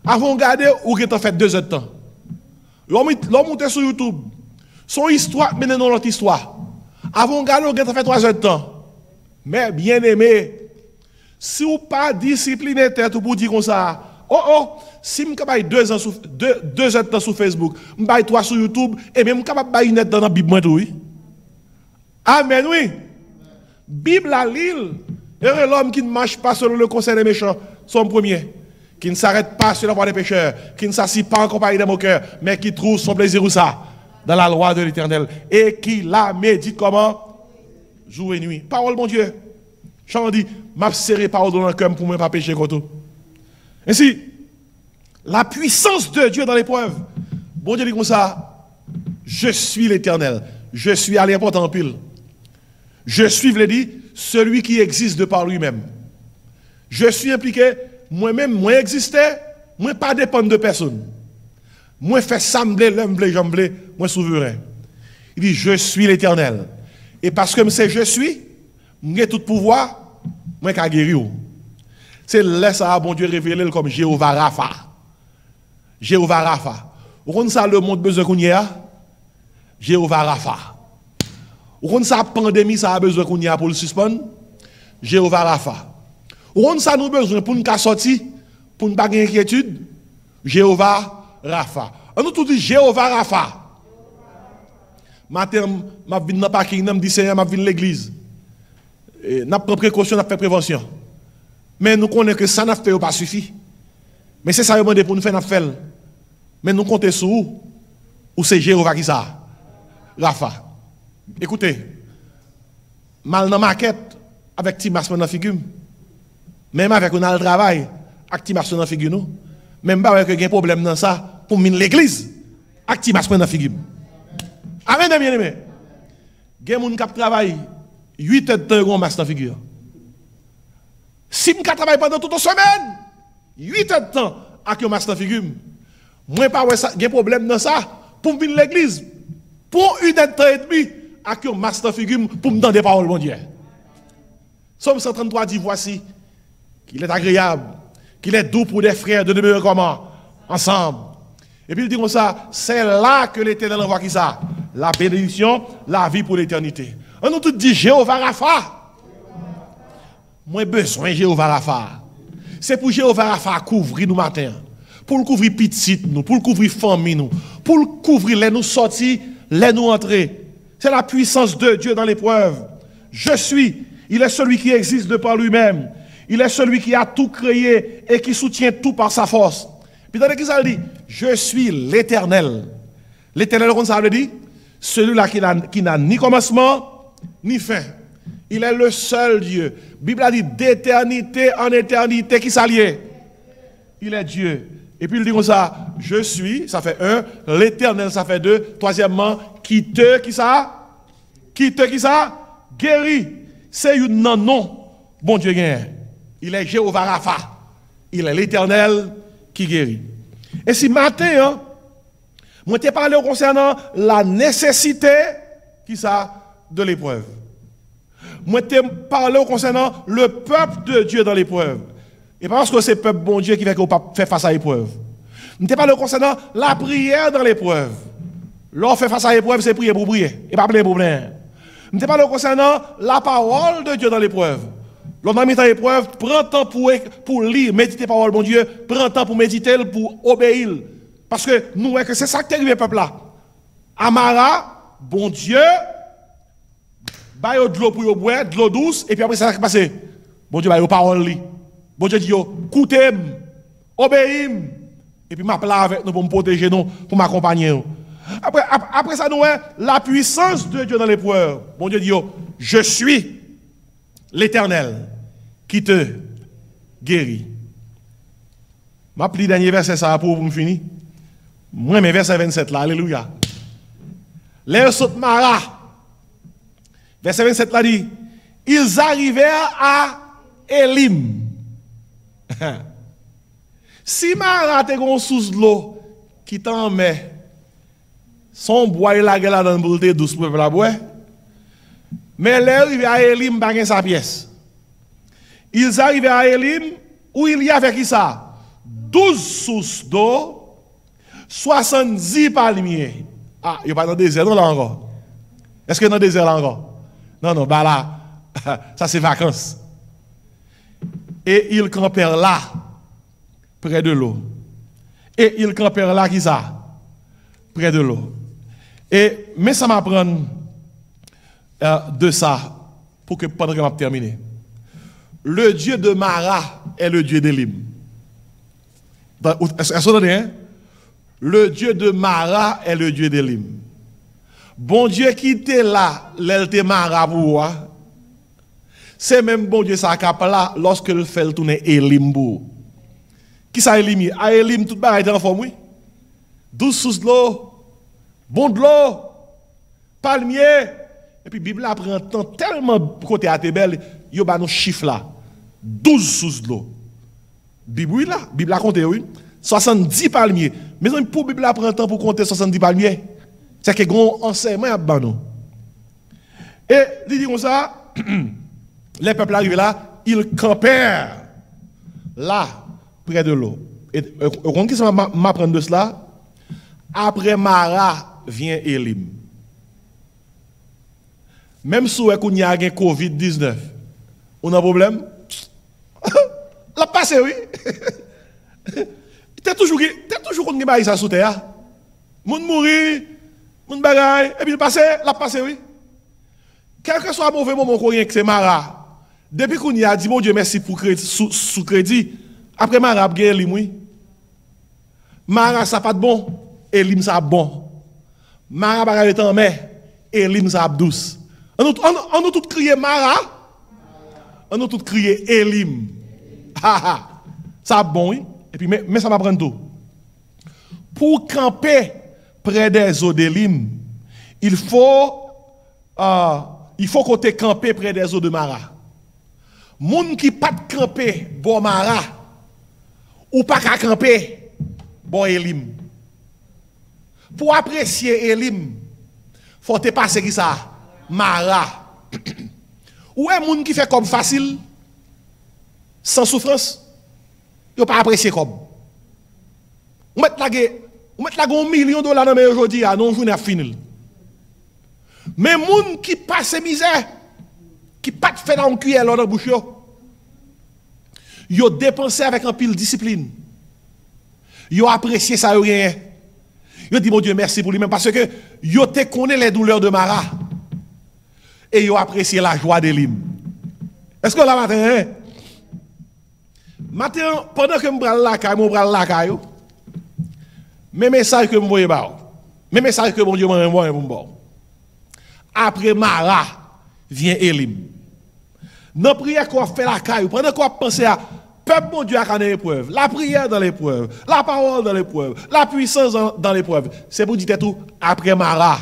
Avant de regarder, ou vous fait 2 heures de temps. L'homme monte sur YouTube. Son histoire, mais non l'autre histoire. Avant de regarder, ou vous fait 3 heures de temps. Mais bien aimé, si vous n'êtes pas discipliné tête pour dire comme ça, si je suis 2 heures de temps sur Facebook, je suis 3 sur YouTube, et même je suis capable de net dans la Bible. Oui. Amen, oui. Bible à l'île. Heureux l'homme qui ne marche pas selon le conseil des méchants, son premier. Qui ne s'arrête pas sur la voie des pécheurs, qui ne s'assied pas en compagnie des moqueurs, mais qui trouve son plaisir où ça? Dans la loi de l'Éternel. Et qui la médite comment? Jour et nuit. Parole, mon Dieu. Jean dit, m'a serré parole dans le cœur pour ne pas pécher contre tout. Ainsi, la puissance de Dieu dans l'épreuve. Bon Dieu dit comme ça, je suis l'Éternel. Je suis à l'important en pile. Je suis, vous l'ai dit, celui qui existe de par lui-même. Je suis impliqué, moi-même, moi existais, moi pas dépendre de personne. Moi fais sembler, l'homme blé, j'en blé, moi souverain. Il dit, je suis l'Éternel. Et parce que je suis, j'ai tout pouvoir, moi qui guérir. C'est là ça, bon Dieu révélé comme Jéhovah Rapha. Jéhovah Rapha. Vous connaissez ça le monde besoin qu'on y a? Jéhovah Rapha. Vous connaissez ça pandémie ça a besoin qu'on y a pour le suspendre? Jéhovah Rapha. Vous connaissez ça nous besoin pour nous sortir, pour ne pas avoir inquiétude? Jéhovah Rapha. On nous tout dit Jéhovah Rapha. Matin, je viens dans le parking, je dis Seigneur, je viens de l'église. N'a pas précaution, n'a fait prévention. Mais nous connaissons que ça n'a fait pas suffit. Mais c'est ça demandé pour nous faire n'a fait. Mais nous comptons sur où? Ou c'est Jéhovah qui ça? Rapha. Écoutez, mal dans la maquette avec Timas dans la figure. Même avec on a le travail avec Timas dans la figure nous. Même pas avec un problème dans ça pour mine l'église avec Timas dans la figure. Amen bien aimé. Gen moun k'ap travail 8 heures de temps on masse dans figure. Si je travaille pendant toute la semaine, 8 heures de temps avec un masse dans figure. Moi pas ouais ça, gen problème dans ça pour venir l'église. Pour 1 heure de temps et demi avec un masse dans figure pour me donner des paroles mon Dieu. Somme 133 dit voici qu'il est agréable, qu'il est doux pour des frères de demeurer comment ensemble. Et puis il dit comme ça, c'est là que l'Éternel envoie qui ça? La bénédiction, la vie pour l'éternité. On nous tout dit Jéhovah Rapha. Moi besoin de Jéhovah Rapha. C'est pour Jéhovah Rapha couvrir nous matin. Pour le couvrir petite nous, pour le couvrir famille nous, pour le couvrir les nous sortir, les nous entrer. C'est la puissance de Dieu dans l'épreuve. Je suis, il est celui qui existe de par lui-même. Il est celui qui a tout créé et qui soutient tout par sa force. Puis dans l'église, il dit, je suis l'Éternel. L'Éternel, comme ça veut dire, celui-là qui n'a ni commencement, ni fin. Il est le seul Dieu. La Bible a dit d'éternité en éternité qui s'allie. Il est Dieu. Et puis il dit comme ça, je suis, ça fait 1, l'Éternel, ça fait 2, troisièmement, qui ça, guérit. C'est un non, bon Dieu gagne. Il est Jéhovah Rapha. Il est l'Éternel qui guérit. Et si matin, moi t'ai parlé concernant la nécessité qui ça de l'épreuve. Moi t'ai parlé concernant le peuple de Dieu dans l'épreuve. Et pas parce que c'est le peuple bon Dieu qui fait qu'on pas faire face à l'épreuve. Moi t'ai parlé concernant la prière dans l'épreuve. Lorsqu'on fait face à l'épreuve, c'est prier pour prier et pas plein de problèmes. Moi t'ai parlé concernant la parole de Dieu dans l'épreuve. Lorsqu'on a mis dans l'épreuve, prends temps pour lire, méditer la parole, bon Dieu, prends temps pour méditer, pour obéir. Parce que nous voyons que c'est ça qui arrive au peuple là. Amara, bon Dieu, baille de l'eau pour boire, de l'eau douce, et puis après ça qui passe. Bon Dieu, baille aux paroles. Bon Dieu dit, écoutez, obéissez, et puis m'appelle avec nous pour me protéger, nous, pour m'accompagner. Après ça, nous voyons la puissance de Dieu dans l'épreuve. Bon Dieu dit, je suis l'Éternel qui te guérit. Je vais le dernier verset ça pour me finir. Moi, mes versets 27 là, alléluia. Les saute Mara. Verset 27 là dit, ils arrivèrent à Elim. Si Mara te gon sous de l'eau qui t'en met son bois la gueule dans pour te douce pour la boire. Mais les arrivés à Elim pas sa pièce. Ils arrivaient à Elim où il y avait qui ça 12 sources d'eau, 70 palmiers. Ah, il n'y a pas dans le désert là encore. Est-ce que dans le désert là encore? Non, bah là, ça c'est vacances. Et ils campèrent là, près de l'eau. Et ils campèrent là, qui ça? Près de l'eau. Et, mais ça m'apprend de ça, pour que pendant que je terminer. Le Dieu de Mara est le Dieu d'Elim. Est-ce que vous entendez? Le Dieu de Mara est le Dieu d'Elim. Bon Dieu qui était là, l'elte Mara pour moi. C'est même bon Dieu ça cap là lorsque le fait tourner Elimbo. Qui ça Elim? À Elim tout bagaille en forme oui. 12 sources de l'eau, bon de l'eau, palmier. Et puis Bible apprend tellement côté à belle, yo ba nos chiffres là. 12 sources de l'eau. Bible là, Bible a compté oui. 70 palmiers. Mais pour Bible apprend temps pour compter 70 palmiers. C'est que grand enseignement à ba nous. Et il dit comme ça les peuples arrivés là, ils campèrent là, près de l'eau. Et on qui m'apprend de cela? Après Mara vient Elim. Même si on a un Covid-19, on a un problème? La passé, oui. T'es toujours qu'on a ça sous terre. Moun mourir, moun bagaille, et puis la passé, oui. Quel que soit le mauvais moment qu'on a, c'est Mara. Depuis qu'on y a dit, mon Dieu, merci pour sous crédit, après Mara, il y a Elim, oui. Mara, ça pas de bon, Elim, ça bon. Mara, il est en mer, Elim, ça douce. On nous tous crié Mara, on nous tous crié Elim. Ça bon, oui. Et puis, mais ça va prendre tout. Pour camper près des eaux d'Elim, il faut qu'on te camper près des eaux de Mara. Moun qui pas de camper bon Mara ou pas qu'à camper bon Elim. Pour apprécier Elim, faut te passer qui ça Mara. Ou est moun qui fait comme facile sans souffrance, yo pas apprécier comme. On met la $1 million dans mais aujourd'hui à non journée fini. Mais moun qui passe misère qui pas de fait dans une cuillère dans la bouche yo dépensé avec un pile discipline. Yo apprécié ça rien. Yo dit mon Dieu merci pour lui-même parce que yo te connaît les douleurs de Mara et yo apprécié la joie d'Elim. Est-ce que là matin matin pendant que me bral la caille, mon bral la caille. Mes messages que me voyez ba. Mes messages que mon Dieu m'envoie pour me. Après Mara vient Elim. Dans prière qu'on fait la caille, pendant qu'on pense à peuple mon Dieu à l'épreuve, la prière dans l'épreuve, la parole dans l'épreuve, la puissance dans l'épreuve. C'est pour dire tout, après Mara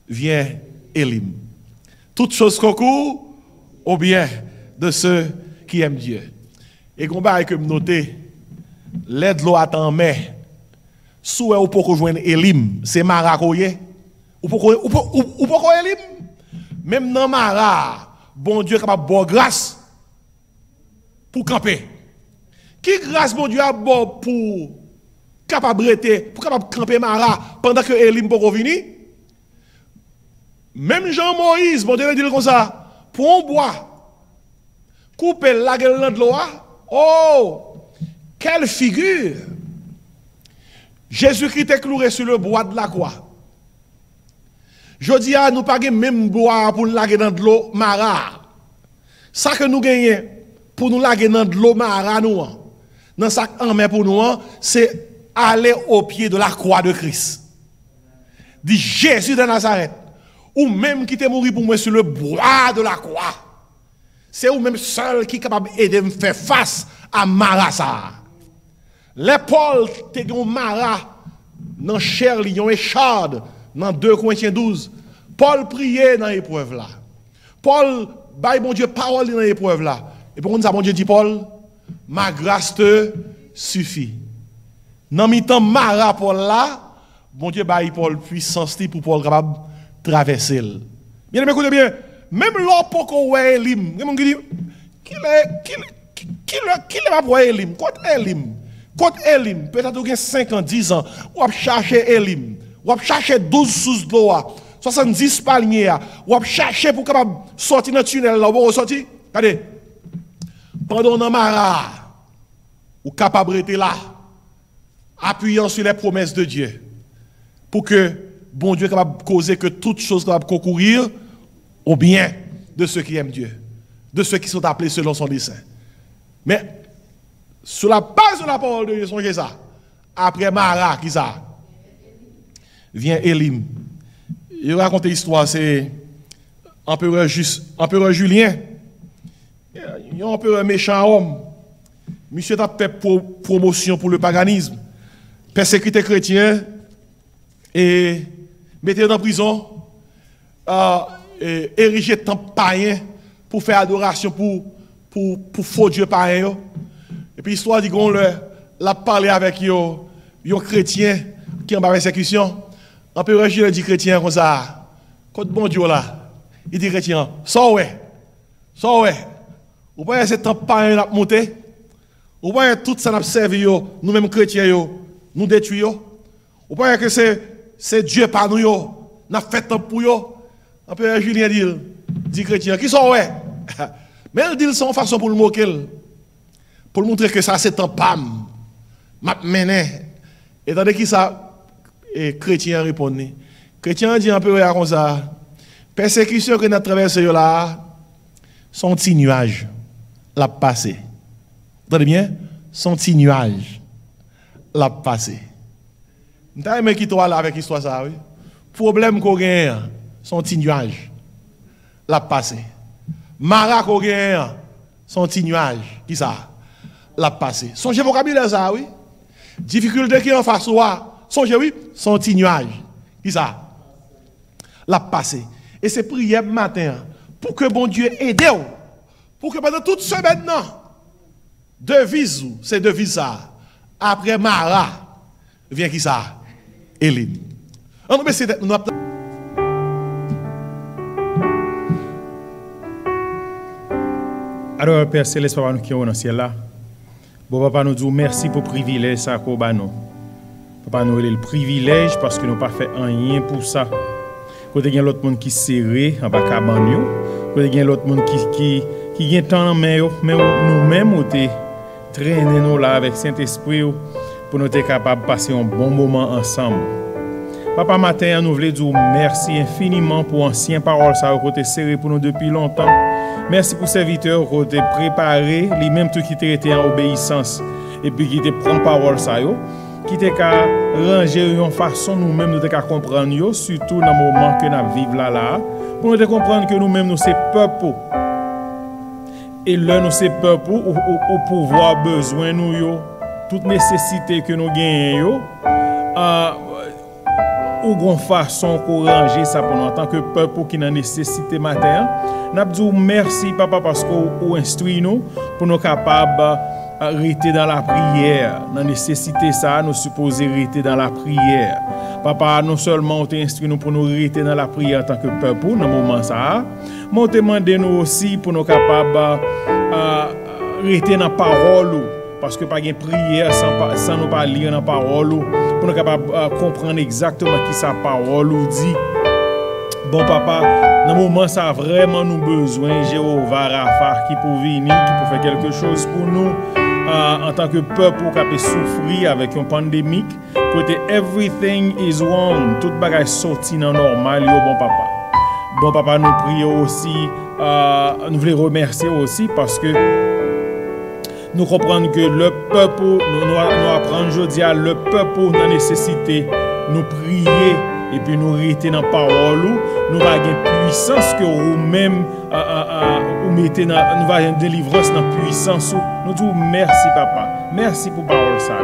vient Elim. Toutes choses concourent au bien de ceux qui aiment Dieu. Et qu'on va que me noter, l'aide l'eau attend mais sous ou pour joindre Elim, c'est Mara koye. Ou pour Elim, même dans Mara, bon Dieu est capable de boire grâce pour camper. Qui grâce bon Dieu a bon pour capable de camper Mara pendant que Elim peut venir? Même Jean-Moïse, bon Dieu dit comme ça, pour un bois, couper la gueule de l'eau, oh, quelle figure! Jésus-Christ est cloué sur le bois de la croix. Je dis à nous pas même bois pour laguer dans de l'eau Mara. Ça que nous gagnons pour nous laguer dans de l'eau Mara nous. Dans ça en main pour nous c'est aller au pied de la croix de Christ. Dit Jésus de Nazareth ou même qui t'est mort pour moi sur le bois de la croix. C'est ou même seul qui est capable d'aider me faire face à Mara ça. Les Paul te gon Mara dans chair lion et chard dans 2 Corinthiens 12, Paul priait dans l'épreuve là. Paul, bail bon Dieu, parole dans l'épreuve là. Et pour ça, bon Dieu dit, Paul, ma grâce te suffit. Dans mi-temps, Mara Paul là, bon Dieu, bail Paul puissance pour Paul capable de traverser. Bien, écoutez bien, même l'homme pour qu'on ait Elim, qui est ma pour Elim? Quoi Elim? Quoi Elim? Peut-être qu'il y a 5 ans, 10 ans, ou à chercher Elim, ou à chercher 12 sous de l'eau, 70 palmiers, ou à chercher pour capable sortir dans le tunnel là, ou sortir. Regardez, pendant un mara, ou capable d'être là, appuyant sur les promesses de Dieu, pour que bon Dieu capable de causer que toutes choses capables de concourir au bien de ceux qui aiment Dieu, de ceux qui sont appelés selon son dessein. Mais sur la base de la parole de Dieu, songez ça. Après Mara, qui ça? Vient Elim. Il raconte l'histoire, c'est empereur Julien. Il y a un empereur méchant homme. Monsieur a fait promotion pour le paganisme, persécuté chrétien et mettait en prison, érigé temple païen pour faire adoration pour faux Dieu païen. Et puis l'histoire dit qu'on l'a parlé avec un chrétien qui est en persécution. L'empereur Julien dit chrétien comme ça, quand bon Dieu là, il dit chrétien, ça ouais. Vous voyez ce temple païen a monté? Vous voyez tout ça n'a servi nous-mêmes chrétiens, nous détruisons. Vous voyez que c'est Dieu par nous, n'a fait temps pour eux. L'empereur Julien dit chrétien, qui sont ouais? Mais il dit son façon pour le moquer, pour montrer que ça c'est un pam, m'a mené. Et tandis que ça, et chrétien répond. Chrétien dit un peu comme ça, persécution que nous avons traversée là, son petit nuage l'a passé. Vous entendez bien? Son petit nuage l'a passé. Vous avez qui toi là avec l'histoire ça, oui? Problème qu'on gagne, son petit nuage l'a passé. Mara qu'on gagne, son petit nuage, qui ça? L'a passé. Songez vocabulaire ça, oui? Difficulté qui en face soi, songez, oui? Son petit nuage, qui ça? L'a passé. Et c'est prière matin pour que bon Dieu aide, pour que pendant toute semaine, devise, c'est devise ça. Après Mara, vient qui ça? Elim. Alors, Père Céleste, Papa, nous qui sommes dans le ciel là, bon, Papa, nous disons merci pour le privilège ça qu'on a. Papa, nous avons le privilège parce que nous n'avons pas fait rien pour ça. Quand il y a l'autre monde qui serré en bas cabanio, quand il y a l'autre monde qui a tant en main, mais nous-mêmes, nous traîner nous là avec Saint-Esprit pour nous être capables de passer un bon moment ensemble. Papa, matin, nous voulons dire merci infiniment pour l'ancien parole ça côté serré pour nous depuis longtemps. Merci pour serviteurs qui ont préparé, les mêmes trucs qui étaient en obéissance et puis qui étaient prendre parole ça qui étaient qu'à ranger une façon nous-mêmes nous qu'à comprendre surtout dans le moment que nous vivons là pour nous comprendre que nous-mêmes nous c'est peuple. Et là, nous sommes peuple au pouvoir besoin nous toute nécessité que nous gagnons ou grande façon qu'on ranger ça pour nous en tant que peuple qui a nécessité matin. Nous disons merci papa parce qu'on instruit nous pour nous capables rester dans la prière. Dans nécessité ça, nous supposons rester dans la prière. Papa, non seulement on instruit nous pour nous rester dans la prière en tant que peuple dans le moment ça, mais on demande nous aussi pour nous capables rester dans la parole. Parce que pas de prière sans nous pas lire dans la parole, pour nous capables comprendre exactement qui sa parole dit. Bon papa, dans le moment ça vraiment nous besoin Jéhovah Rapha qui peut venir, qui peut faire quelque chose pour nous en tant que peuple qui peut souffrir avec une pandémie. Côté everything is wrong, tout bagage sorti dans normal, bon papa. Bon papa, nous prions aussi, nous voulons remercier aussi parce que nous comprenons que le peuple, nous apprenons aujourd'hui à le peuple dans la nécessité, nous prier et puis nous rester dans la parole, nous avons une puissance que vous-même mettez nous avons une délivrance dans la puissance. Nous disons merci papa, merci pour la parole ça.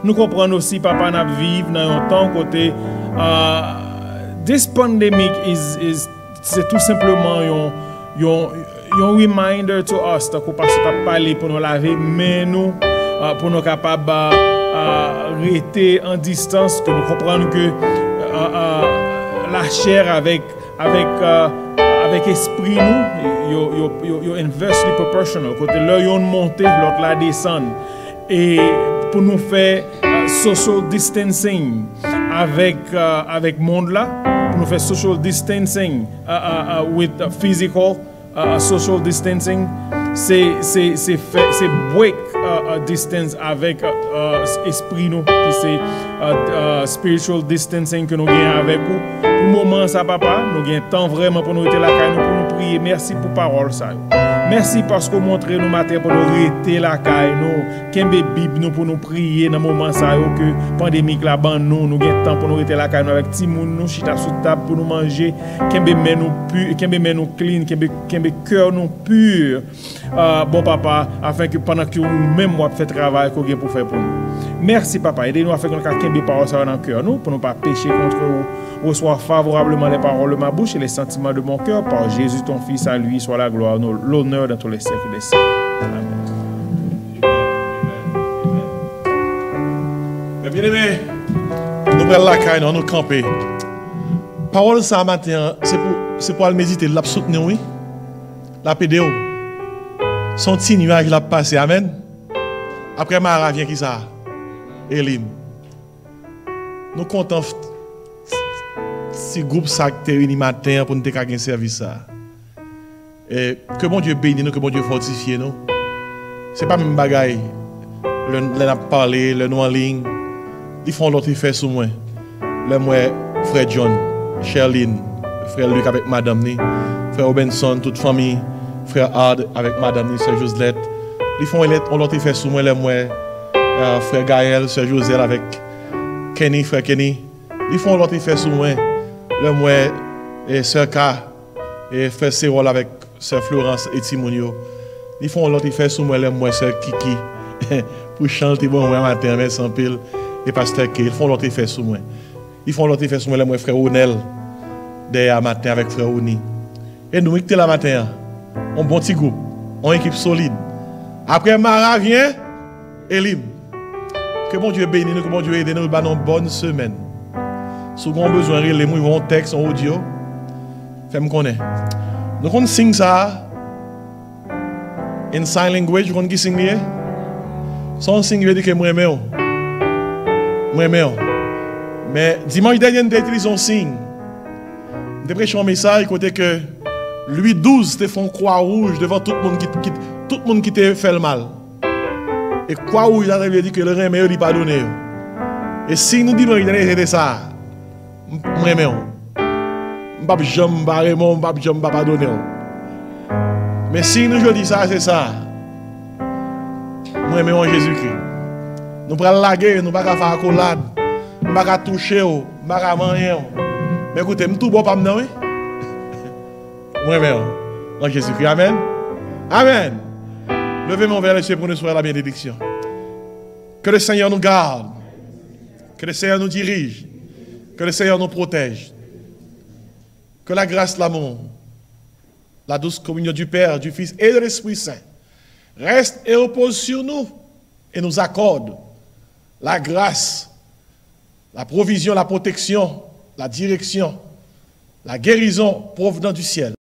Nous comprenons aussi papa, nous vivons dans un temps côté this pandemic c'est tout simplement un reminder to us que parce que parler pour nous laver mais nous pour nous capable rester en distance, que nous comprenons que la chair avec esprit nous yo inversely proportional, côté là yon monte l'autre la descend, et pour nous faire social distancing avec monde là, pour nous faire social distancing with physical social distancing, c'est break distance avec esprit nous, qui c'est spiritual distancing que nous gagnons avec vous. Pour le moment ça papa, nous gagnons temps vraiment pour nous être là pour nous prier. Merci pour parole ça. Merci parce que vous montrez nous matin pour nous rester la caille nous, kembe Bible nous pour nous prier dans moment ça que pandémique là ban nous gain temps pour nous rester la caille avec ti moun nous chita sous table pour nous manger, kembe men nous pur, kembe men nous clean, kembe cœur nous pur. Bon papa, afin que pendant que nous même moi fait travail qu'on gain pour faire pour nous. Merci papa, aidez-nous afin que nous kembe parole ça dans cœur nous pour ne pas pécher contre vous. Reçois favorablement les paroles de ma bouche et les sentiments de mon cœur par Jésus ton fils, à lui soit la gloire, l'honneur dans tous les siècles des siècles. Amen. Mais bien aimé, nous prenons la caille, nous camper. Parole ça matin, c'est pour aller méditer, la soutenir, oui. La pédéo. Son petit nuage l'a passé, amen. Après Mara vient qui ça? Elim. Nous comptons si groupe ça qui est réuni matin pour nous faire un service ça. Et que mon Dieu bénisse nous, que mon Dieu fortifie nous. C'est pas même bagaille. Le n'a parlé, le nous en ligne. Ils font l'autre fait sur moi. Le moi frère John, Sherline, frère Luc avec madame ni, frère Robinson, toute famille, frère Hard avec madame ni, sœur Joselette. Ils font l'autre fait sur moi, le moi frère Gaël, sœur Joselle avec Kenny, frère Kenny. Ils font l'autre fait sur moi. Le moi et sœur K et frère Cérol avec sœur Florence et Timonio. Ils font l'autre fait sur moi, le moi sœur Kiki pour chanter bon moi matin mais sans pile et pasteur K. Ils font l'autre fait sur moi. Ils font l'autre fait sur moi, le moi frère Onel derrière matin avec frère Oni. Et nous mettons la matin un bon petit groupe, une équipe solide. Après Mara vient Elim. Que mon Dieu bénisse nous, que mon Dieu aide nous dans une bonne semaine. Si vous avez besoin de les mots, texte, en audio, faites-moi connaître. Nous on sing ça in sign language, vous qui sing lié. Son sing veut dire que moi aime. Mais dimanche dernier nous utilisons un signe. Nous prêchons un message côté que Louis XII te font croix rouge devant tout le monde qui te fait le mal. Et croix rouge là veut dire que le remède n'est pas donné. Et si nous disons qu'il c'était ça, moi aime. M'pas jamais barrement, m'pas jamais pas donner. Mais si nous je dis ça, c'est ça. Moi aime Jésus-Christ. Nous prenons la guerre, nous pas faire accolade, nous pas toucher, nous pas manger. Mais écoutez, tout bon pas maintenant, oui. Moi aime en Jésus-Christ. Amen. Amen. Levez mon vers les cieux pour nous soyons la bénédiction. Que le Seigneur nous garde. Que le Seigneur nous dirige. Que le Seigneur nous protège. Que la grâce, l'amour, la douce communion du Père, du Fils et de l'Esprit Saint reste et repose sur nous et nous accorde la grâce, la provision, la protection, la direction, la guérison provenant du ciel.